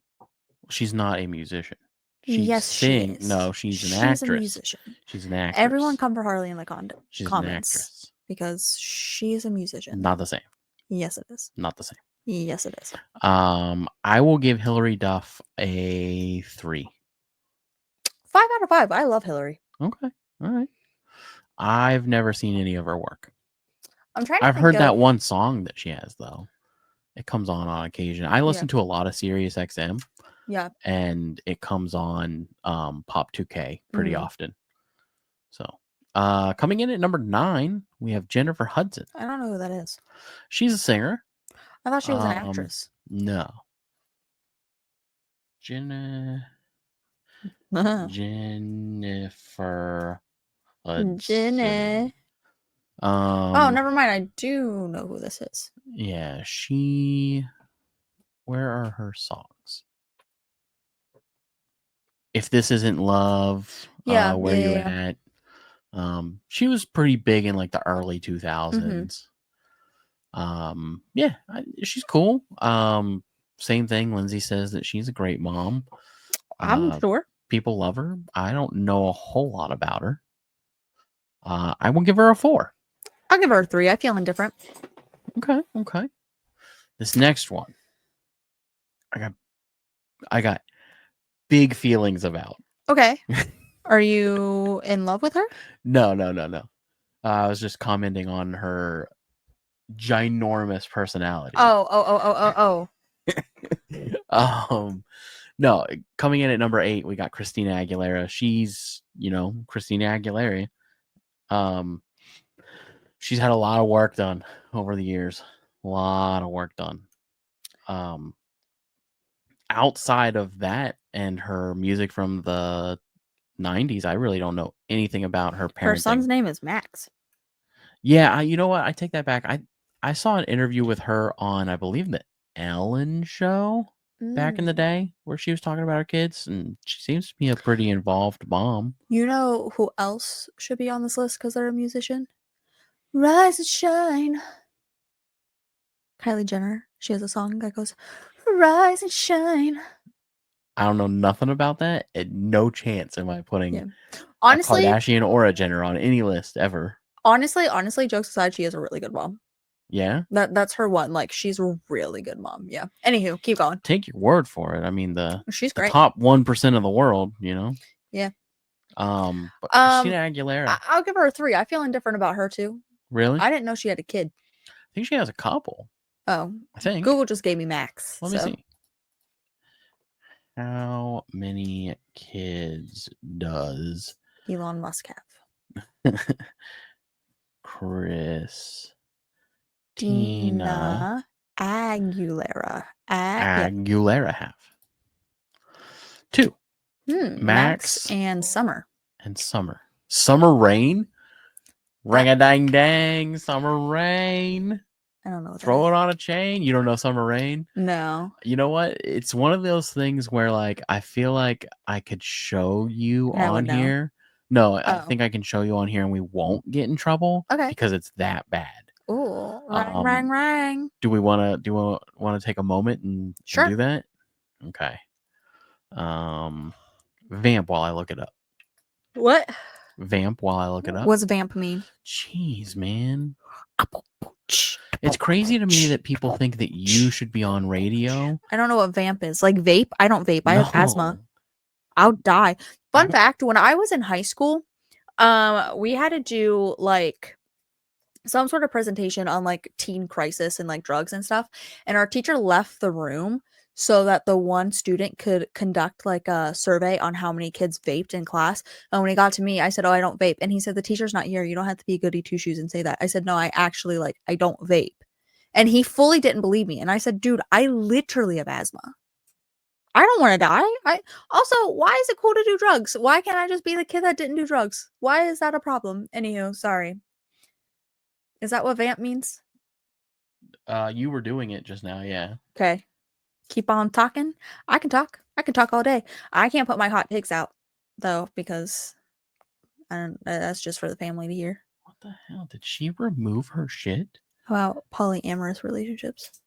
She's not a musician. Yes, she is. No, she's an actress. She's a musician. She's an actress. Everyone come for Harley in the comments. She's an actress. Because she is a musician. Not the same. Yes, it is. Not the same. Yes, it is. I will give Hilary Duff a 3. 5 out of 5. I love Hilary. Okay. All right. I've never seen any of her work. I've heard that one song that she has, though. It comes on occasion. I listen to a lot of Sirius XM. Yeah. And it comes on Pop 2K pretty often. So, coming in at number 9, we have Jennifer Hudson. I don't know who that is. She's a singer. I thought she was an actress. No. Jennifer Hudson. Jenny. Oh, never mind. I do know who this is. Yeah, where are her songs? If This Isn't Love, Where You At? She was pretty big in like the early 2000s. She's cool. Same thing. Lindsay says that she's a great mom. I'm sure. People love her. I don't know a whole lot about her. I will give her a 4. I'll give her a 3. I feel indifferent. Okay. This next one, I got big feelings about. Okay. Are you in love with her? No. I was just commenting on her ginormous personality. Oh. No, coming in at number 8, we got Christina Aguilera. She's, Christina Aguilera. She's had a lot of work done over the years. A lot of work done. Outside of that and her music from the 90s, I really don't know anything about her parenting. Her son's name is Max. Yeah, you know what? I take that back. I saw an interview with her on, I believe, the Ellen show back in the day where she was talking about her kids, and she seems to be a pretty involved mom. You know who else should be on this list because they're a musician? Rise and Shine. Kylie Jenner. She has a song that goes, Rise and Shine. I don't know nothing about that, and no chance am I putting Honestly, a Kardashian or a Jenner on any list ever. Honestly, jokes aside, she is a really good mom. Yeah? That's her one. Like, she's a really good mom. Yeah. Anywho, keep going. Take your word for it. I mean, She's the great. top 1% of the world, you know? Yeah. But Christina Aguilera. I'll give her a 3. I feel indifferent about her too. Really? I didn't know she had a kid. I think she has a couple. Oh. I think. Google just gave me Max. Let me see. How many kids does Elon Musk have? Christina Aguilera. Aguilera have? 2. Max and Summer. Summer Rain? Ring-a-dang-dang. Summer Rain. I don't know. Throw it on a chain. You don't know Summer Rain? No. You know what? It's one of those things where, like, I feel like I could show you on here. No, I think I can show you on here and we won't get in trouble. Okay. Because it's that bad. Ooh, rang. Do we want to take a moment and do that? Okay. Vamp while I look it up. What? Vamp while I look it up. What's vamp mean? Jeez, man. It's crazy to me that people think that you should be on radio. I don't know what vamp is. Like vape? I don't vape. I have asthma. I'll die. Fun fact, when I was in high school, we had to do like some sort of presentation on like teen crisis and like drugs and stuff. And our teacher left the room so that the one student could conduct like a survey on how many kids vaped in class. And when he got to me, I said, "Oh, I don't vape." And he said, "The teacher's not here. You don't have to be a goody two shoes and say that." I said, "No, I actually I don't vape." And he fully didn't believe me. And I said, "Dude, I literally have asthma. I don't want to die. Also, why is it cool to do drugs? Why can't I just be the kid that didn't do drugs? Why is that a problem?" Anywho, sorry. Is that what vamp means? You were doing it just now, yeah. Okay. Keep on talking. I can talk all day. I can't put my hot takes out though because that's just for the family to hear. What the hell? Did she remove her shit? About polyamorous relationships?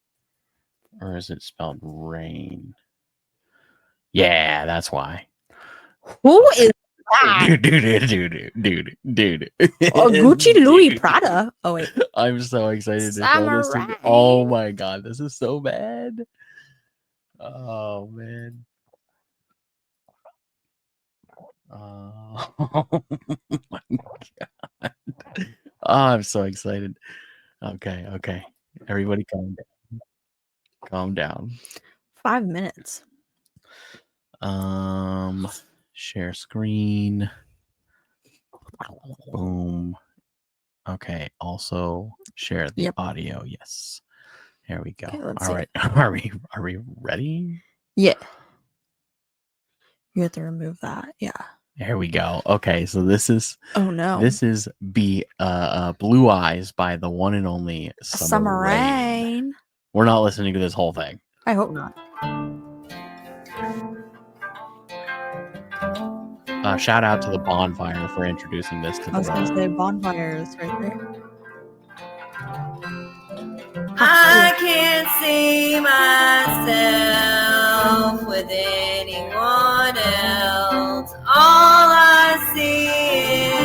Or is it spelled rain? Yeah, that's why. Who is that? Dude. Gucci Louis Prada. Oh wait. I'm so excited to show this to you. Oh my god, this is so bad. Oh man. Oh my god. Oh, I'm so excited. Okay. Everybody calm down. 5 minutes. Share screen. Boom. Okay, also share the audio. Yes. Here we go. Okay, all right. Are we ready? Yeah. You have to remove that. Yeah. Here we go. Okay, so this is This is Blue Eyes by the one and only Summer Rain. We're not listening to this whole thing. I hope not. Shout out to the Bonfire for introducing this to the world. I was going to say Bonfires right there. I can't see myself with anyone else. All I see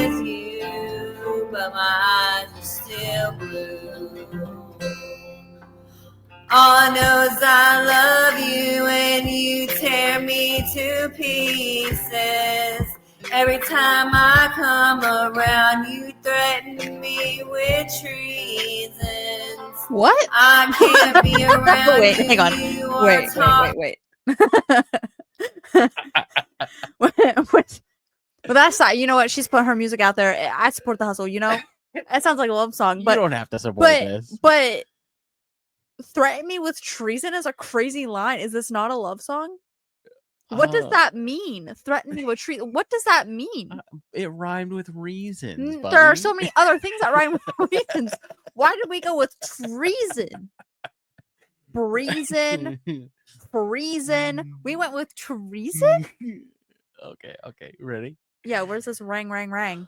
is you, but my eyes are still blue. All I know is I love you and you tear me to pieces. Every time I come around, you threaten me with treasons. What? I can't be around Wait, you. hang on. Wait. But that's not, you know what? She's put her music out there. I support the hustle, you know? That sounds like a love song. But you don't have to support this. But threaten me with treason is a crazy line. Is this not a love song? What does that mean? Threaten me with treason. What does that mean? It rhymed with reasons. There are so many other things that rhyme with reasons. Why did we go with treason? Breason. We went with treason? Okay. Ready? Yeah, where's this rang? I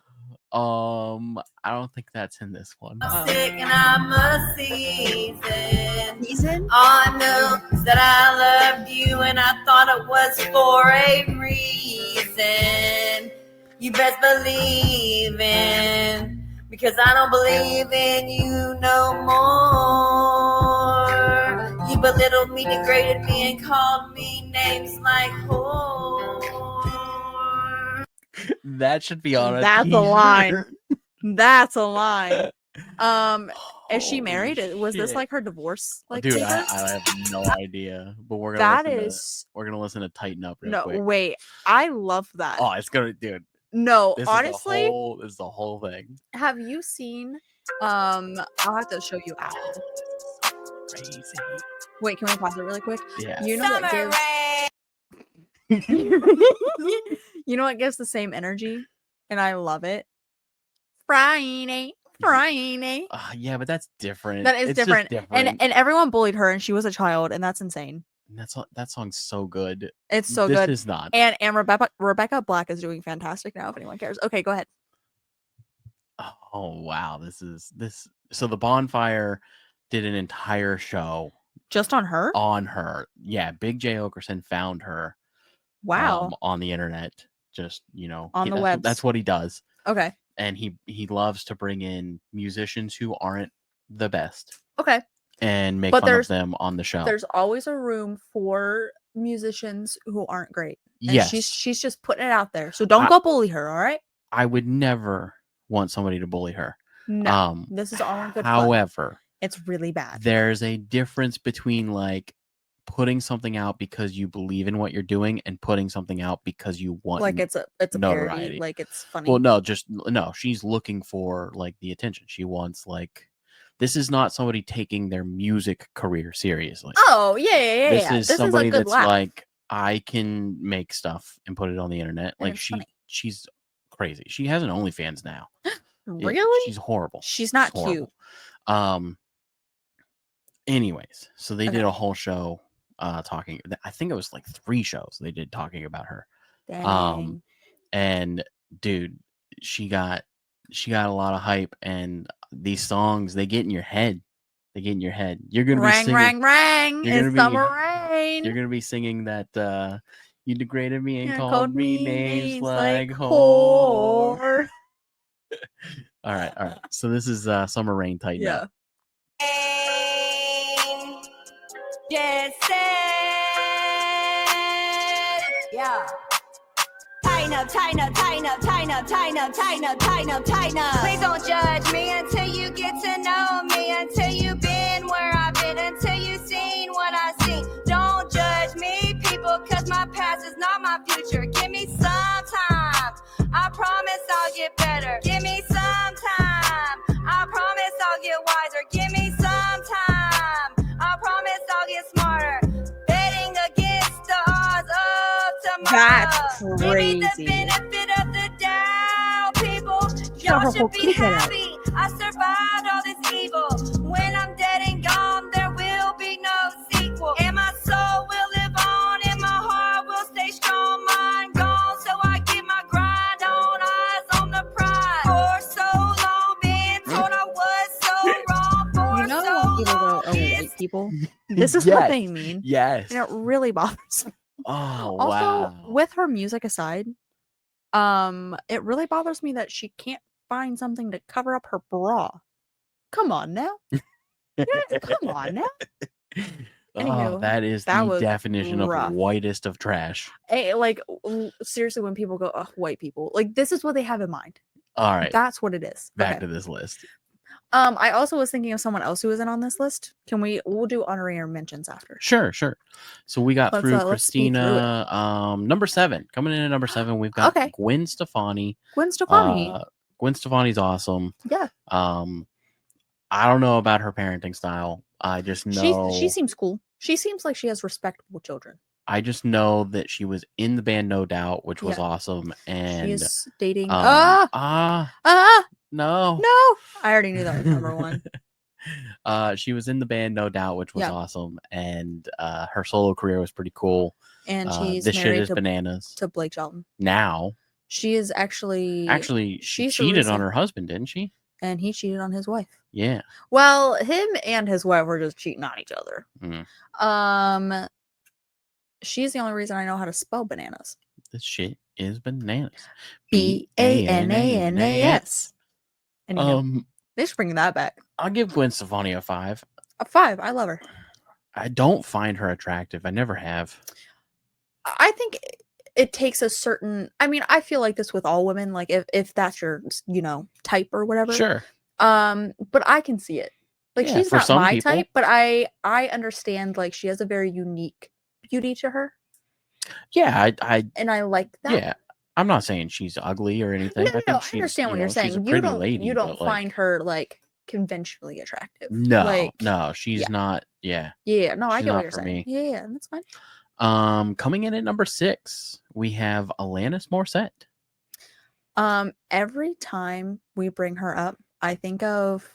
don't think that's in this one. I'm sick and I'm a season. Season? All I know is that I loved you and I thought it was for a reason. you best believe in. Because I don't believe in you no more. You belittled me, degraded me, and called me names like whore. That should be on a That's a t-shirt. line. That's a line. Is she Holy married? Was this shit. like her divorce? Like, Dude, I paper? have no idea. But we're gonna That listen to Tighten Up real no, quick. wait. I love that. Oh, it's gonna, dude. No, This honestly, is the whole thing. have you seen? I'll have to show you after. Crazy. Wait, can we pause it really quick? Yeah. You know what Summer gives rain. you know what gives the same energy, and I love it. Friday. Yeah, but that's different. That is It's just different. different. And everyone bullied her, and she was a child, and that's insane. And that song's so good. It's so this good. Is not. And Rebecca Black is doing fantastic now. If anyone cares, okay, go ahead. Oh wow, so the Bonfire did an entire show Just on her. on her. Yeah, Big J Okerson found her. Wow. On the internet, just On the webs. That's what he does. Okay. And he loves to bring in musicians who aren't the best Okay. and make But fun of them on the show. There's always a room for musicians who aren't great. And Yes, she's just putting it out there. So don't go bully her, all right? I would never want somebody to bully her. No. This is all in good fun. However, It's really bad. there's a difference between like putting something out because you believe in what you're doing and putting something out because you want Like it's a notoriety. parody. Like it's funny. Well, no, she's looking for like the attention. She wants like, this is not somebody taking their music career seriously. Oh, yeah. This is somebody a good that's laugh. like, I can make stuff and put it on the internet. And Like it's funny. she's crazy. She has an OnlyFans now. Yeah, Really? she's horrible. She's not She's cute. horrible. Anyways, so they did Okay. a whole show talking. I think it was like 3 shows they did talking about her. Dang. And dude, she got a lot of hype, and these songs, they get in your head. You're gonna be singing. Rang. You're gonna It's be- summer rain. You're gonna be singing that. You degraded me and Yeah, called me names like whore. whore. All right. So this is Summer Rain. Tighten Yeah. Up. Just said, yeah. Tighten up, tighten up, tighten up, tighten up, tighten up, tighten up, tighten up, tighten up. Please don't judge me until you get to know me, until you've been where I've been, until you've seen what I've seen. Don't judge me, people, cause my past is not my future. Give me some time. I promise I'll get better. Give me some time. I promise I'll get wiser. Give me some time. I promise I'll get smarter. Betting against the odds of tomorrow. That's Give me the crazy. benefit of the doubt, people. Y'all should be happy. I survived all this evil. When I'm dead and gone, there will be no sequel. And my soul will live on, and my heart will stay strong. Mine gone, so I keep my grind on, eyes on the prize. For so long, been told I was so wrong. For You know so when people go, long, oh, it's white people? This is what Yes. they mean. Yes. And it really bothers me. Oh Also, wow. with her music aside, it really bothers me that she can't find something to cover up her bra. Come on now. Come on now. Anywho, that is that the was definition rough. of whitest of trash. Like seriously, when people go, oh, white people, like this is what they have in mind. All right, That's what it is. back Okay. to this list. I also was thinking of someone else who isn't on this list. We'll do honorary mentions after. Sure. So we got Let's, through let's speed through Christina. Number 7. Coming in at number 7, we've got Okay. Gwen Stefani. Gwen Stefani. Gwen Stefani's awesome. Yeah. I don't know about her parenting style. I just know She seems cool. She seems like she has respectable children. I just know that she was in the band No Doubt, which was Yeah. awesome. And She is dating. no. No, I already knew that was number 1. She was in the band No Doubt, which was Yeah. awesome, and her solo career was pretty cool. And she's This shit married is to, bananas. to Blake Shelton. Now, She is actually she she's the cheated on reason- her husband, didn't she? and he cheated on his wife. Yeah. Well, him and his wife were just cheating on each other. Mm. She's the only reason I know how to spell bananas. This shit is bananas. BANANAS. Anywho, they should bring that back. I'll give Gwen Stefani a 5. A 5. I love her. I don't find her attractive. I never have. I think it takes a certain. I mean, I feel like this with all women. Like if that's your type or whatever. Sure. But I can see it. Like Yeah, she's for not some my people. type, but I understand. Like she has a very unique beauty to her, Yeah, and I like that. yeah. I'm not saying she's ugly or anything. No, I think I she's, understand what you're she's saying. a You pretty don't lady, you don't but, like, find her like conventionally attractive. no, Like, no, she's yeah. not. Yeah. Yeah, no, I She's get what not you're for saying. me. Yeah, that's fine. Coming in at number 6, we have Alanis Morissette. Every time we bring her up, I think of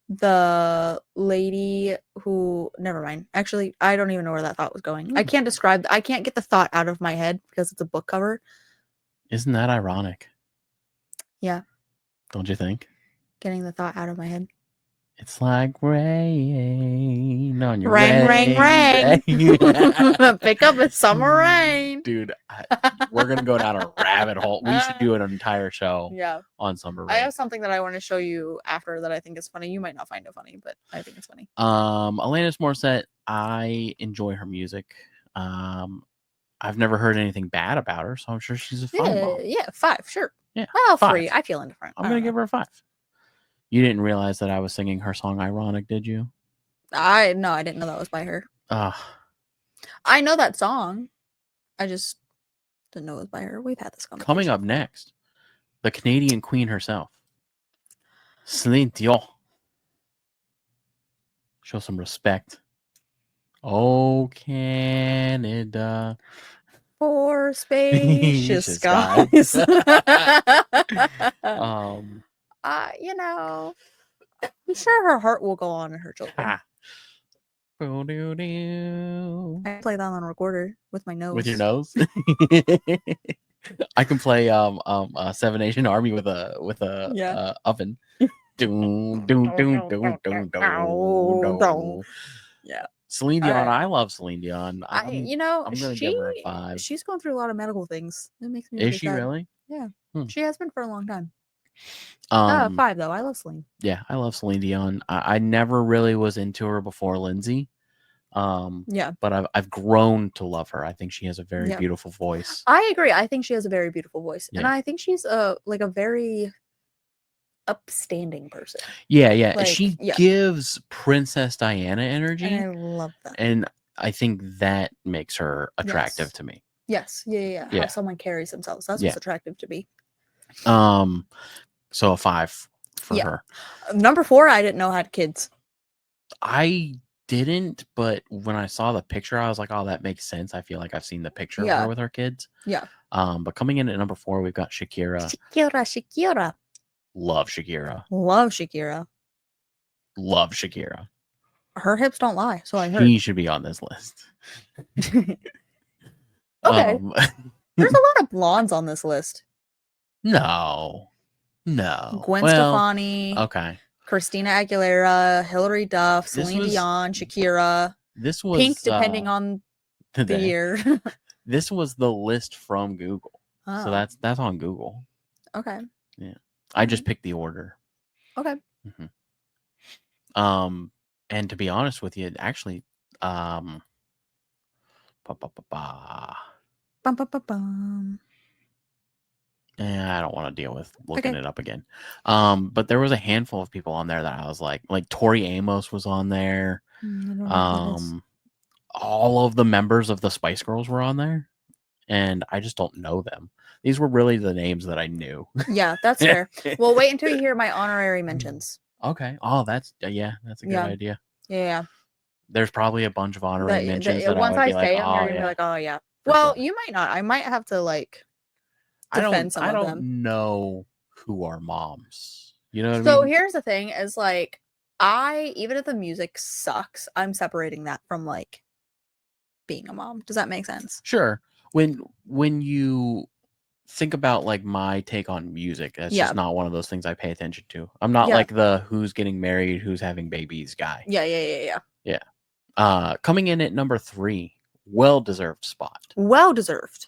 the lady who never mind. Actually, I don't even know where that thought was going. I can't get the thought out of my head because it's a book cover. Isn't that ironic? Yeah. Don't you think? Getting the thought out of my head. It's like rain on your Rain. Pick up a summer rain. Dude, we're going to go down a rabbit hole. We should do an entire show on summer rain. I have something that I want to show you after that I think is funny. You might not find it funny, but I think it's funny. Alanis Morissette, I enjoy her music. I've never heard anything bad about her, so I'm sure she's a fun mom. Yeah, 5, sure. Yeah, well, 5. 3. I feel indifferent. I'm going to give her a 5. You didn't realize that I was singing her song Ironic, did you? I didn't know that was by her. I know that song. I just didn't know it was by her. We've had this conversation. Coming up next, the Canadian queen herself, Celine Dion. Show some respect. Oh, Canada. For spacious skies. I'm sure her heart will go on in her children. I play that on a recorder with my nose. With your nose? I can play Seven Nation Army with a oven. Yeah. Celine Dion, I love Celine Dion. I'm gonna give her a 5. She's going through a lot of medical things. It makes me Is really she sad. really? Yeah. She has been for a long time. 5 though. I love Celine. Yeah, I love Celine Dion. I never really was into her before Lindsay. But I've grown to love her. I think she has a very beautiful voice. I agree. I think she has a very beautiful voice. And I think she's a very upstanding person. Yeah. Like, she gives Princess Diana energy. And I love that. And I think that makes her attractive to me. Yes. Yeah. How someone carries themselves. That's what's attractive to me. So a 5 for her. Number 4, I didn't know had kids. I didn't, but when I saw the picture, I was like, oh, that makes sense. I feel like I've seen the picture of her with her kids. Yeah. But coming in at number 4, we've got Shakira. Shakira. Love Shakira. Love Shakira. Her hips don't lie, so I heard. She should be on this list. Okay. There's a lot of blondes on this list. No. Gwen Stefani. Okay. Christina Aguilera, Hilary Duff, Celine Dion, Shakira. This was Pink, depending on the year. This was the list from Google. So that's on Google. Okay. Yeah. I just picked the order. Okay. Mm-hmm. And to be honest with you, actually, I don't want to deal with looking it up again. But there was a handful of people on there that I was like Tori Amos was on there. All of the members of the Spice Girls were on there, and I just don't know them. These were really the names that I knew. Yeah, that's fair. Well, wait until you hear my honorary mentions. Okay. Oh, that's a good idea. Yeah. There's probably a bunch of honorary mentions that once I would I say them, you're gonna be like, oh yeah. Well, you might not. I might have to defend some of them. I don't know who are moms. You know what I mean? So here's the thing: is even if the music sucks, I'm separating that from being a mom. Does that make sense? Sure. When you think about my take on music, that's just not one of those things I pay attention to. I'm not like the who's getting married, who's having babies guy. Yeah. Coming in at number 3, well-deserved spot. Well-deserved.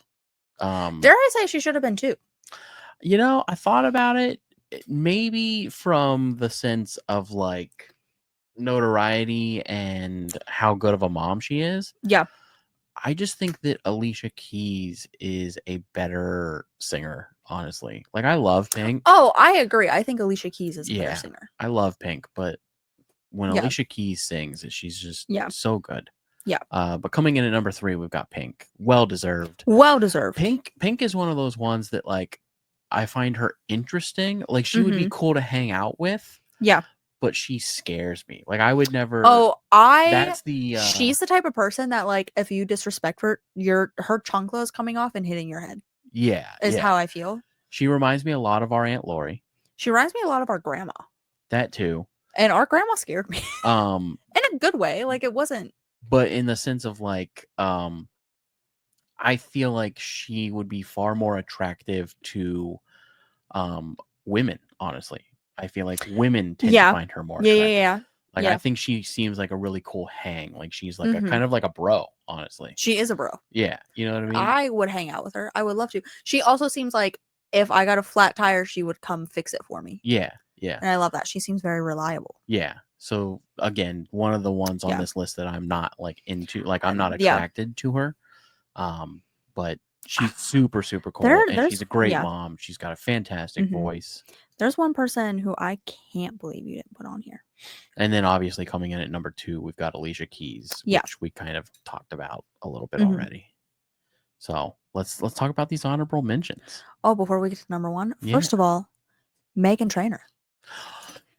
Dare I say she should have been too? You know, I thought about it, maybe from the sense of like notoriety and how good of a mom she is. Yeah. I just think that Alicia Keys is a better singer, honestly. Like, I love Pink. Oh, I agree. I think Alicia Keys is a better Yeah, singer. I love Pink, but when Yeah. Alicia Keys sings, she's just Yeah. so good. Yeah. But coming in at number 3, we've got Pink. Well deserved. Well deserved. Pink is one of those ones that, like, I find her interesting. Like, she would be cool to hang out with. Yeah. But she scares me. Like, I would never. Oh, That's the. She's the type of person that, like, if you disrespect her, her chancla is coming off and hitting your head. Yeah. Is how I feel. She reminds me a lot of our Aunt Lori. She reminds me a lot of our grandma. That too. And our grandma scared me. In a good way. Like, it wasn't. But in the sense of, like, I feel like she would be far more attractive to women, honestly. I feel like women tend to find her more attractive. Yeah. Like, I think she seems like a really cool hang. Like, she's like a kind of like a bro, honestly. She is a bro. Yeah. You know what I mean? I would hang out with her. I would love to. She also seems like if I got a flat tire, she would come fix it for me. Yeah. Yeah. And I love that. She seems very reliable. Yeah. So again, one of the ones on this list that I'm not like into, like, I'm not attracted to her. But she's super, super cool. And she's a great mom. She's got a fantastic voice. There's one person who I can't believe you didn't put on here. And then obviously coming in at number 2, we've got Alicia Keys, which we kind of talked about a little bit already. So let's talk about these honorable mentions. Oh, before we get to number 1, first of all, Meghan Trainor.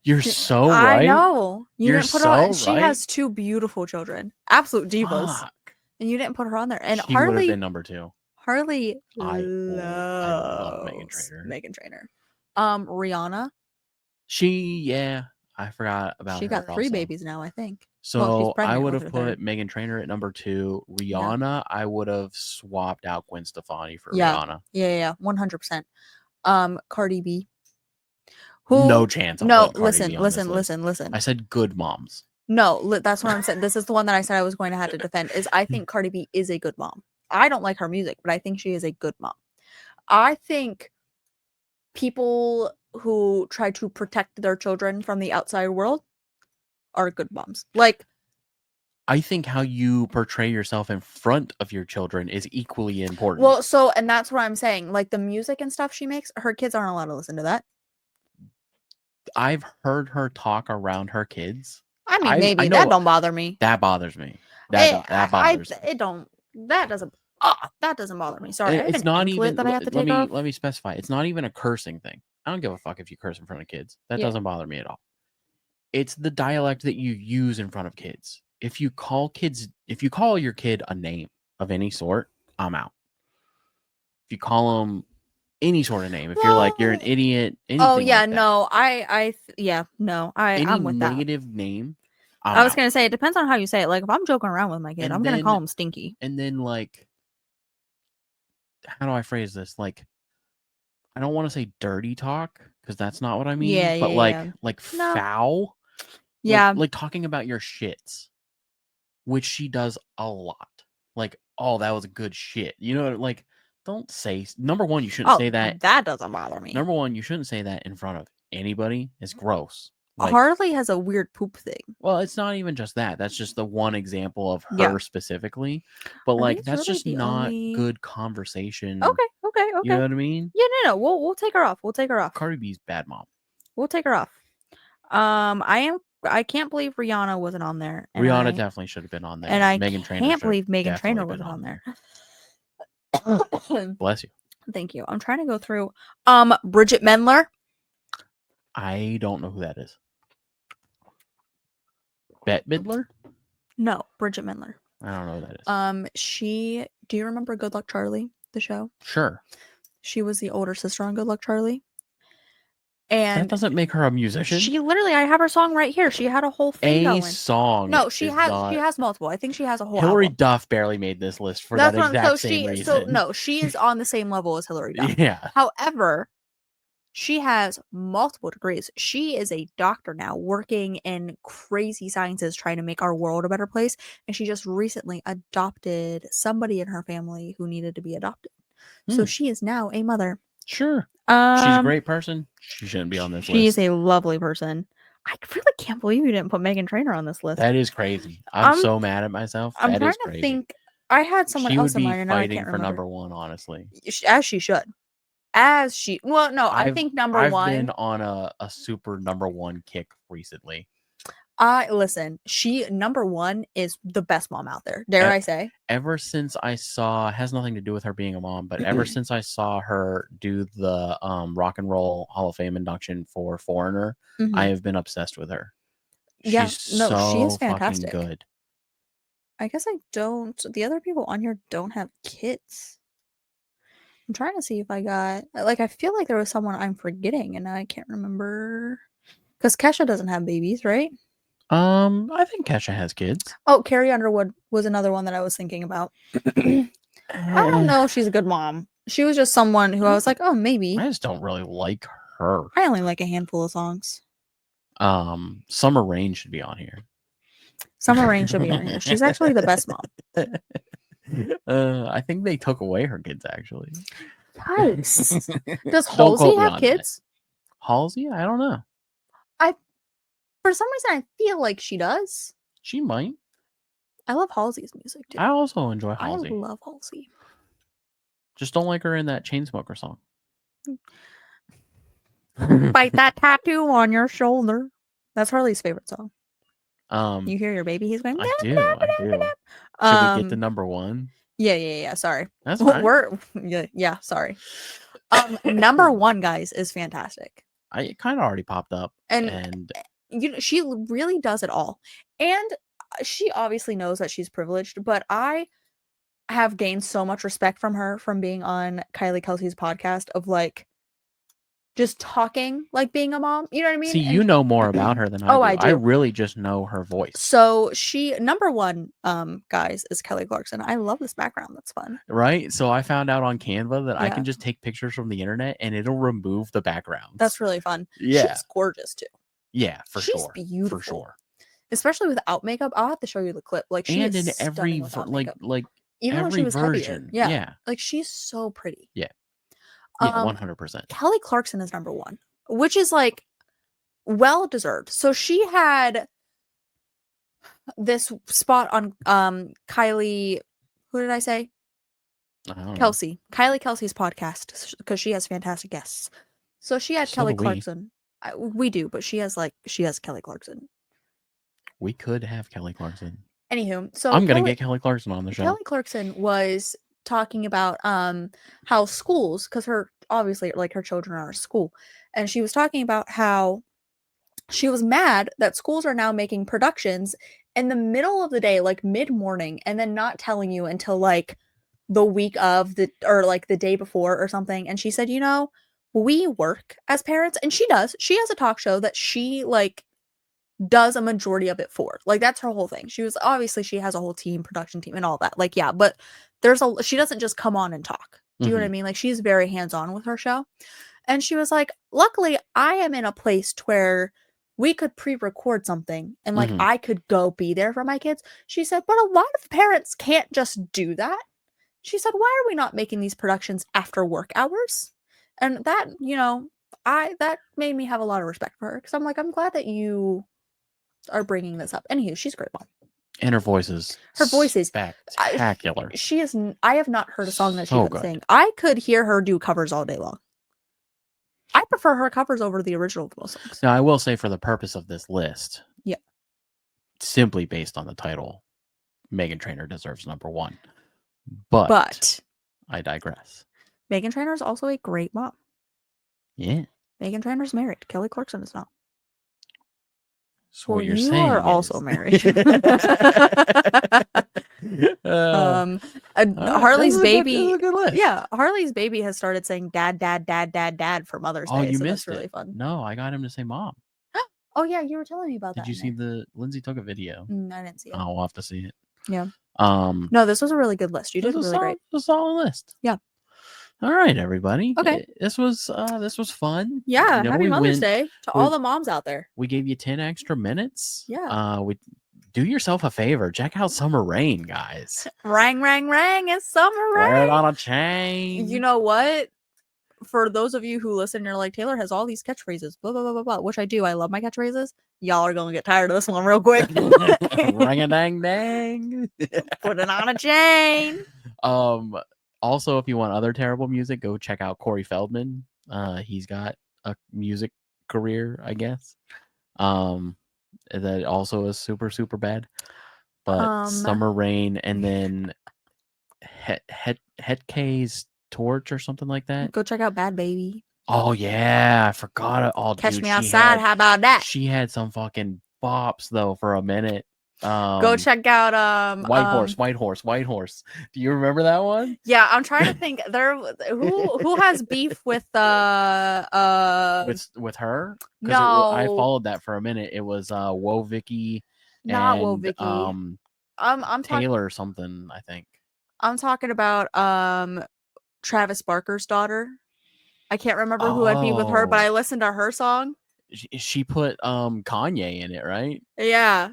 You're so right. I know. You're didn't put so her on. right. She has 2 beautiful children. Absolute divas. Fuck. And you didn't put her on there. And she would have been number 2. Harley I love Meghan Trainor. Meghan Trainor. Rihanna. I forgot about her. She got 3 also. babies now, I think. So I would have put Meghan Trainor at number 2. Rihanna, I would have swapped out Gwen Stefani for Rihanna. Yeah, 100%. Cardi B. No chance. No, listen. I said good moms. No, that's what I'm saying. This is the one that I said I was going to have to defend. Is I think Cardi B is a good mom. I don't like her music, but I think she is a good mom. I think people who try to protect their children from the outside world are good moms. Like, I think how you portray yourself in front of your children is equally important. Well, and that's what I'm saying. Like, the music and stuff she makes, her kids aren't allowed to listen to that. I've heard her talk around her kids. I mean, maybe that don't bother me. That bothers me. That bothers me. It don't. That doesn't bother me. Sorry, it's not even. That I have to take off. Let me specify. It's not even a cursing thing. I don't give a fuck if you curse in front of kids. That doesn't bother me at all. It's the dialect that you use in front of kids. If you call your kid a name of any sort, I'm out. If you call them any sort of name, if you're like, you're an idiot, oh yeah, like no, any I'm with that. negative name. I was gonna say it depends on how you say it. Like, if I'm joking around with my kid, I'm gonna call him stinky. And then, like, how do I phrase this? Like, I don't want to say dirty talk because that's not what I mean. Yeah, but like foul. Yeah, like talking about your shits, which she does a lot. Like, oh, that was a good shit. You know, like, don't say. Number one, you shouldn't say that. That doesn't bother me. Number one, you shouldn't say that in front of anybody. It's gross. Like, Harley has a weird poop thing. Well, it's not even just that. That's just the one example of her specifically. But like, that's really just not good conversation. Okay. You know what I mean? Yeah, no. We'll take her off. Cardi B's bad mom. We'll take her off. I can't believe Rihanna wasn't on there. Rihanna definitely should have been on there. And I can't believe Meghan Trainor wasn't on there. Bless you. Thank you. I'm trying to go through. Bridget Mendler. I don't know who that is. Bette Midler? No, Bridget Mendler. I don't know who that is. Do you remember Good Luck Charlie, the show? Sure. She was the older sister on Good Luck Charlie. And that doesn't make her a musician. She literally, I have her song right here. She had a whole thing going. Song. No, she has multiple. I think she has a whole Hilary album. Duff barely made this list for that exact same reason. So no, she is on the same level as Hilary Duff. Yeah. However, she has multiple degrees. She is a doctor now, working in crazy sciences, trying to make our world a better place. And she just recently adopted somebody in her family who needed to be adopted. So she is now a mother. Sure. She's a great person. She shouldn't be on this list. She's a lovely person. I really can't believe you didn't put Meghan Trainor on this list. That is crazy. I'm so mad at myself. I'm that trying is to crazy. think. I had someone she else would in be mind, and now I fighting can't for remember. number one, honestly. As she should. Well, no, I think number one. I've been on a super number one kick recently. Listen, number one is the best mom out there. Dare I say? Ever since I saw, has nothing to do with her being a mom, but ever since I saw her do the Rock and Roll Hall of Fame induction for Foreigner, I have been obsessed with her. Yeah, She's no, she is so fantastic. fucking good. I guess I don't. The other people on here don't have kids. I'm trying to see if I got I feel like there was someone I'm forgetting, and I can't remember. Because Kesha doesn't have babies, right? I think Kesha has kids. Oh, Carrie Underwood was another one that I was thinking about. I don't know if she's a good mom. She was just someone who I was like, oh, maybe. I just don't really like her. I only like a handful of songs. Summer Rain should be on here. Summer Rain should be on here. She's actually the best mom. I think they took away her kids, actually. Nice. Does Halsey have kids? Halsey? I don't know. For some reason, I feel like she does. She might. I love Halsey's music, too. I also enjoy Halsey. I love Halsey. Just don't like her in that Chainsmoker song. Bite that tattoo on your shoulder. That's Harley's favorite song. You hear your baby? He's going. I do. Should we get to number one? Yeah. Sorry. That's fine. Yeah. Sorry. Number one, guys, is fantastic. It kind of already popped up, and she really does it all, and she obviously knows that she's privileged. But I have gained so much respect from her from being on Kylie Kelsey's podcast of just talking like being a mom. You know what I mean? See, you know more about her than I do. I do. I really just know her voice. So number one, guys, is Kelly Clarkson. I love this background. That's fun. Right? So I found out on Canva that I can just take pictures from the internet and it'll remove the background. That's really fun. Yeah. She's gorgeous too. Yeah, She's sure. beautiful. For sure. Especially without makeup. I'll have to show you the clip. She and is in every even every though she was version. Heavier. Yeah. She's so pretty. Yeah. Yeah, 100%. Kelly Clarkson is number one, which is well deserved. So she had this spot on Kylie. Who did I say? Kelsey. Kylie Kelsey's podcast, because she has fantastic guests. So she had Kelly Clarkson. We do, but she has Kelly Clarkson. We could have Kelly Clarkson. Anywho, so I'm gonna get Kelly Clarkson on the show. Kelly Clarkson was talking about how schools, because her children are at school, and she was talking about how she was mad that schools are now making productions in the middle of the day, mid-morning, and then not telling you until the week of the day before or something. And she said, we work as parents, and she does. She has a talk show that she does a majority of it for. That's her whole thing. She has a whole production team and all that. But she doesn't just come on and talk. Do you know what I mean? She's very hands-on with her show. And she was like, luckily I am in a place where we could pre-record something and I could go be there for my kids. She said, but a lot of parents can't just do that. She said, why are we not making these productions after work hours? And that, that made me have a lot of respect for her, because I'm glad that you are bringing this up. Anywho, she's a great mom. And her voice is spectacular. She is. I have not heard a song that she doesn't sing. I could hear her do covers all day long. I prefer her covers over the original songs. Now, I will say, for the purpose of this list, yeah, simply based on the title, Meghan Trainor deserves number one. But I digress. Meghan Trainor is also a great mom. Yeah. Meghan Trainor's married. Kelly Clarkson is not. So what you're saying are also married. Harley's baby. Yeah, Harley's baby has started saying "dad, dad, dad, dad, dad" for Mother's Day. You missed that's really it. Fun. No, I got him to say mom. Oh yeah, you were telling me about that. Did you see Lindsay took a video? I didn't see it. Oh, we'll have to see it. Yeah. No, this was a really good list. You did really great. A solid list. Yeah. All right, everybody. Okay. This was fun. Yeah. Happy Mother's Day to all the moms out there. We gave you 10 extra minutes. Yeah. We do yourself a favor. Check out Summer Rain, guys. Rang, rang, rang. It's summer rain. Wear it on a chain. You know what? For those of you who listen, you're like, Taylor has all these catchphrases, blah, blah, blah, blah, blah, which I do. I love my catchphrases. Y'all are going to get tired of this one real quick. Ring-a-dang-dang. Put it on a chain. Also, if you want other terrible music, go check out Corey Feldman. He's got a music career, I guess. That also is super, super bad. But Summer Rain, and then Hetkay's Torch or something like that. Go check out Bad Baby. Oh yeah, I forgot it. Oh, Catch dude, Me Outside. How about that? She had some fucking bops though for a minute. Go check out White Horse. Do you remember that one? Yeah, I'm trying to think. Who has beef with with her? No, I followed that for a minute. It was Woe Vicky, not and, Woe Vicky. I'm Taylor something, I think. I'm talking about Travis Barker's daughter. I can't remember who had beef with her, but I listened to her song. She put Kanye in it, right? Yeah.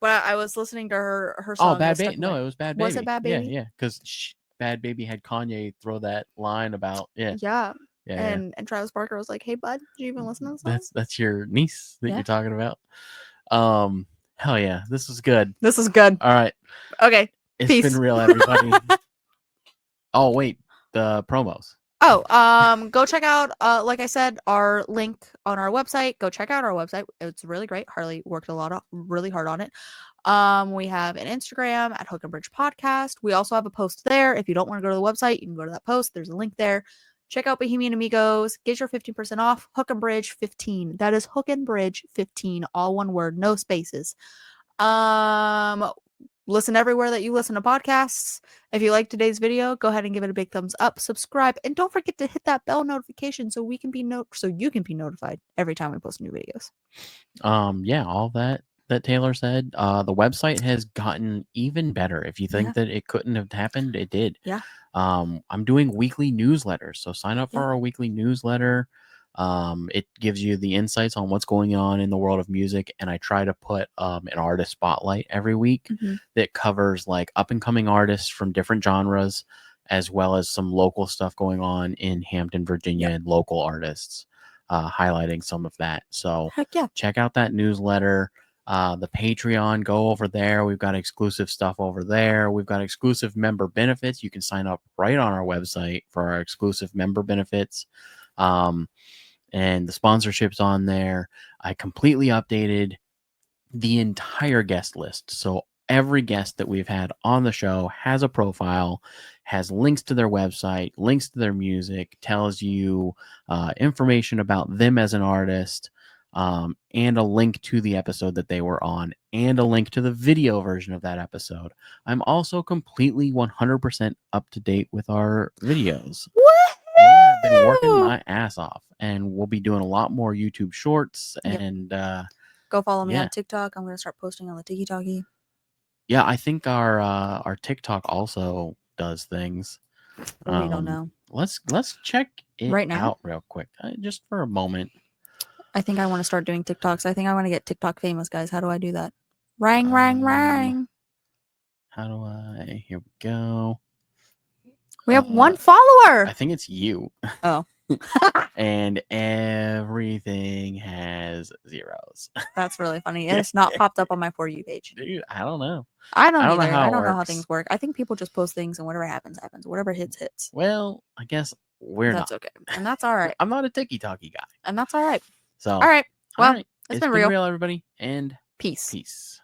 But I was listening to her song. Oh, Bad Baby. No, it was Bad Baby. Was it Bad Baby? Yeah, because Bad Baby had Kanye throw that line about Yeah. And Travis Barker was like, "Hey, bud, did you even listen to this song?" That's your niece that you're talking about. Hell yeah, this is good. This is good. All right. Okay. It's Peace. been real, everybody. Oh wait, the promos. Go check out, like I said, our link on our website. Go check out our website. It's really great. Harley worked really hard on it. We have an Instagram at Hook and Bridge Podcast. We also have a post there. If you don't want to go to the website, you can go to that post. There's a link there. Check out Bohemian Amigos. Get your 15% off. Hook and Bridge 15. That is Hook and Bridge 15. All one word, no spaces. Listen everywhere that you listen to podcasts. If you like today's video, go ahead and give it a big thumbs up, subscribe, and don't forget to hit that bell notification so you can be notified every time we post new videos. Yeah, all that Taylor said. The website has gotten even better. If you think that it couldn't have happened, it did. Yeah. I'm doing weekly newsletters, so sign up for our weekly newsletter. It gives you the insights on what's going on in the world of music, and I try to put an artist spotlight every week that covers like up and coming artists from different genres, as well as some local stuff going on in Hampton, Virginia, and local artists, highlighting some of that. So check out that newsletter. The Patreon, go over there. We've got exclusive stuff over there. We've got exclusive member benefits. You can sign up right on our website for our exclusive member benefits. And the sponsorships on there. I completely updated the entire guest list. So every guest that we've had on the show has a profile, has links to their website, links to their music, tells you information about them as an artist, and a link to the episode that they were on, and a link to the video version of that episode. I'm also completely 100% up to date with our videos. Yeah, I've been working my ass off, and we'll be doing a lot more YouTube shorts. And go follow me on TikTok. I'm gonna start posting on the TikTok. Yeah, I think our TikTok also does things. We don't know. Let's check it right now out real quick, just for a moment. I think I want to start doing TikToks. I think I want to get TikTok famous, guys. How do I do that? Rang, rang, rang. How do I? Here we go. We have one follower. I think it's you. Oh. And everything has zeros. That's really funny. It's not popped up on my For You page. Dude, I don't know. I don't either. I don't know how things work. I think people just post things and whatever happens, happens. Whatever hits. Well, I guess that's okay. And that's all right. I'm not a TikTok guy. And that's all right. So, all right. Well, it's been real, everybody. And peace. Peace.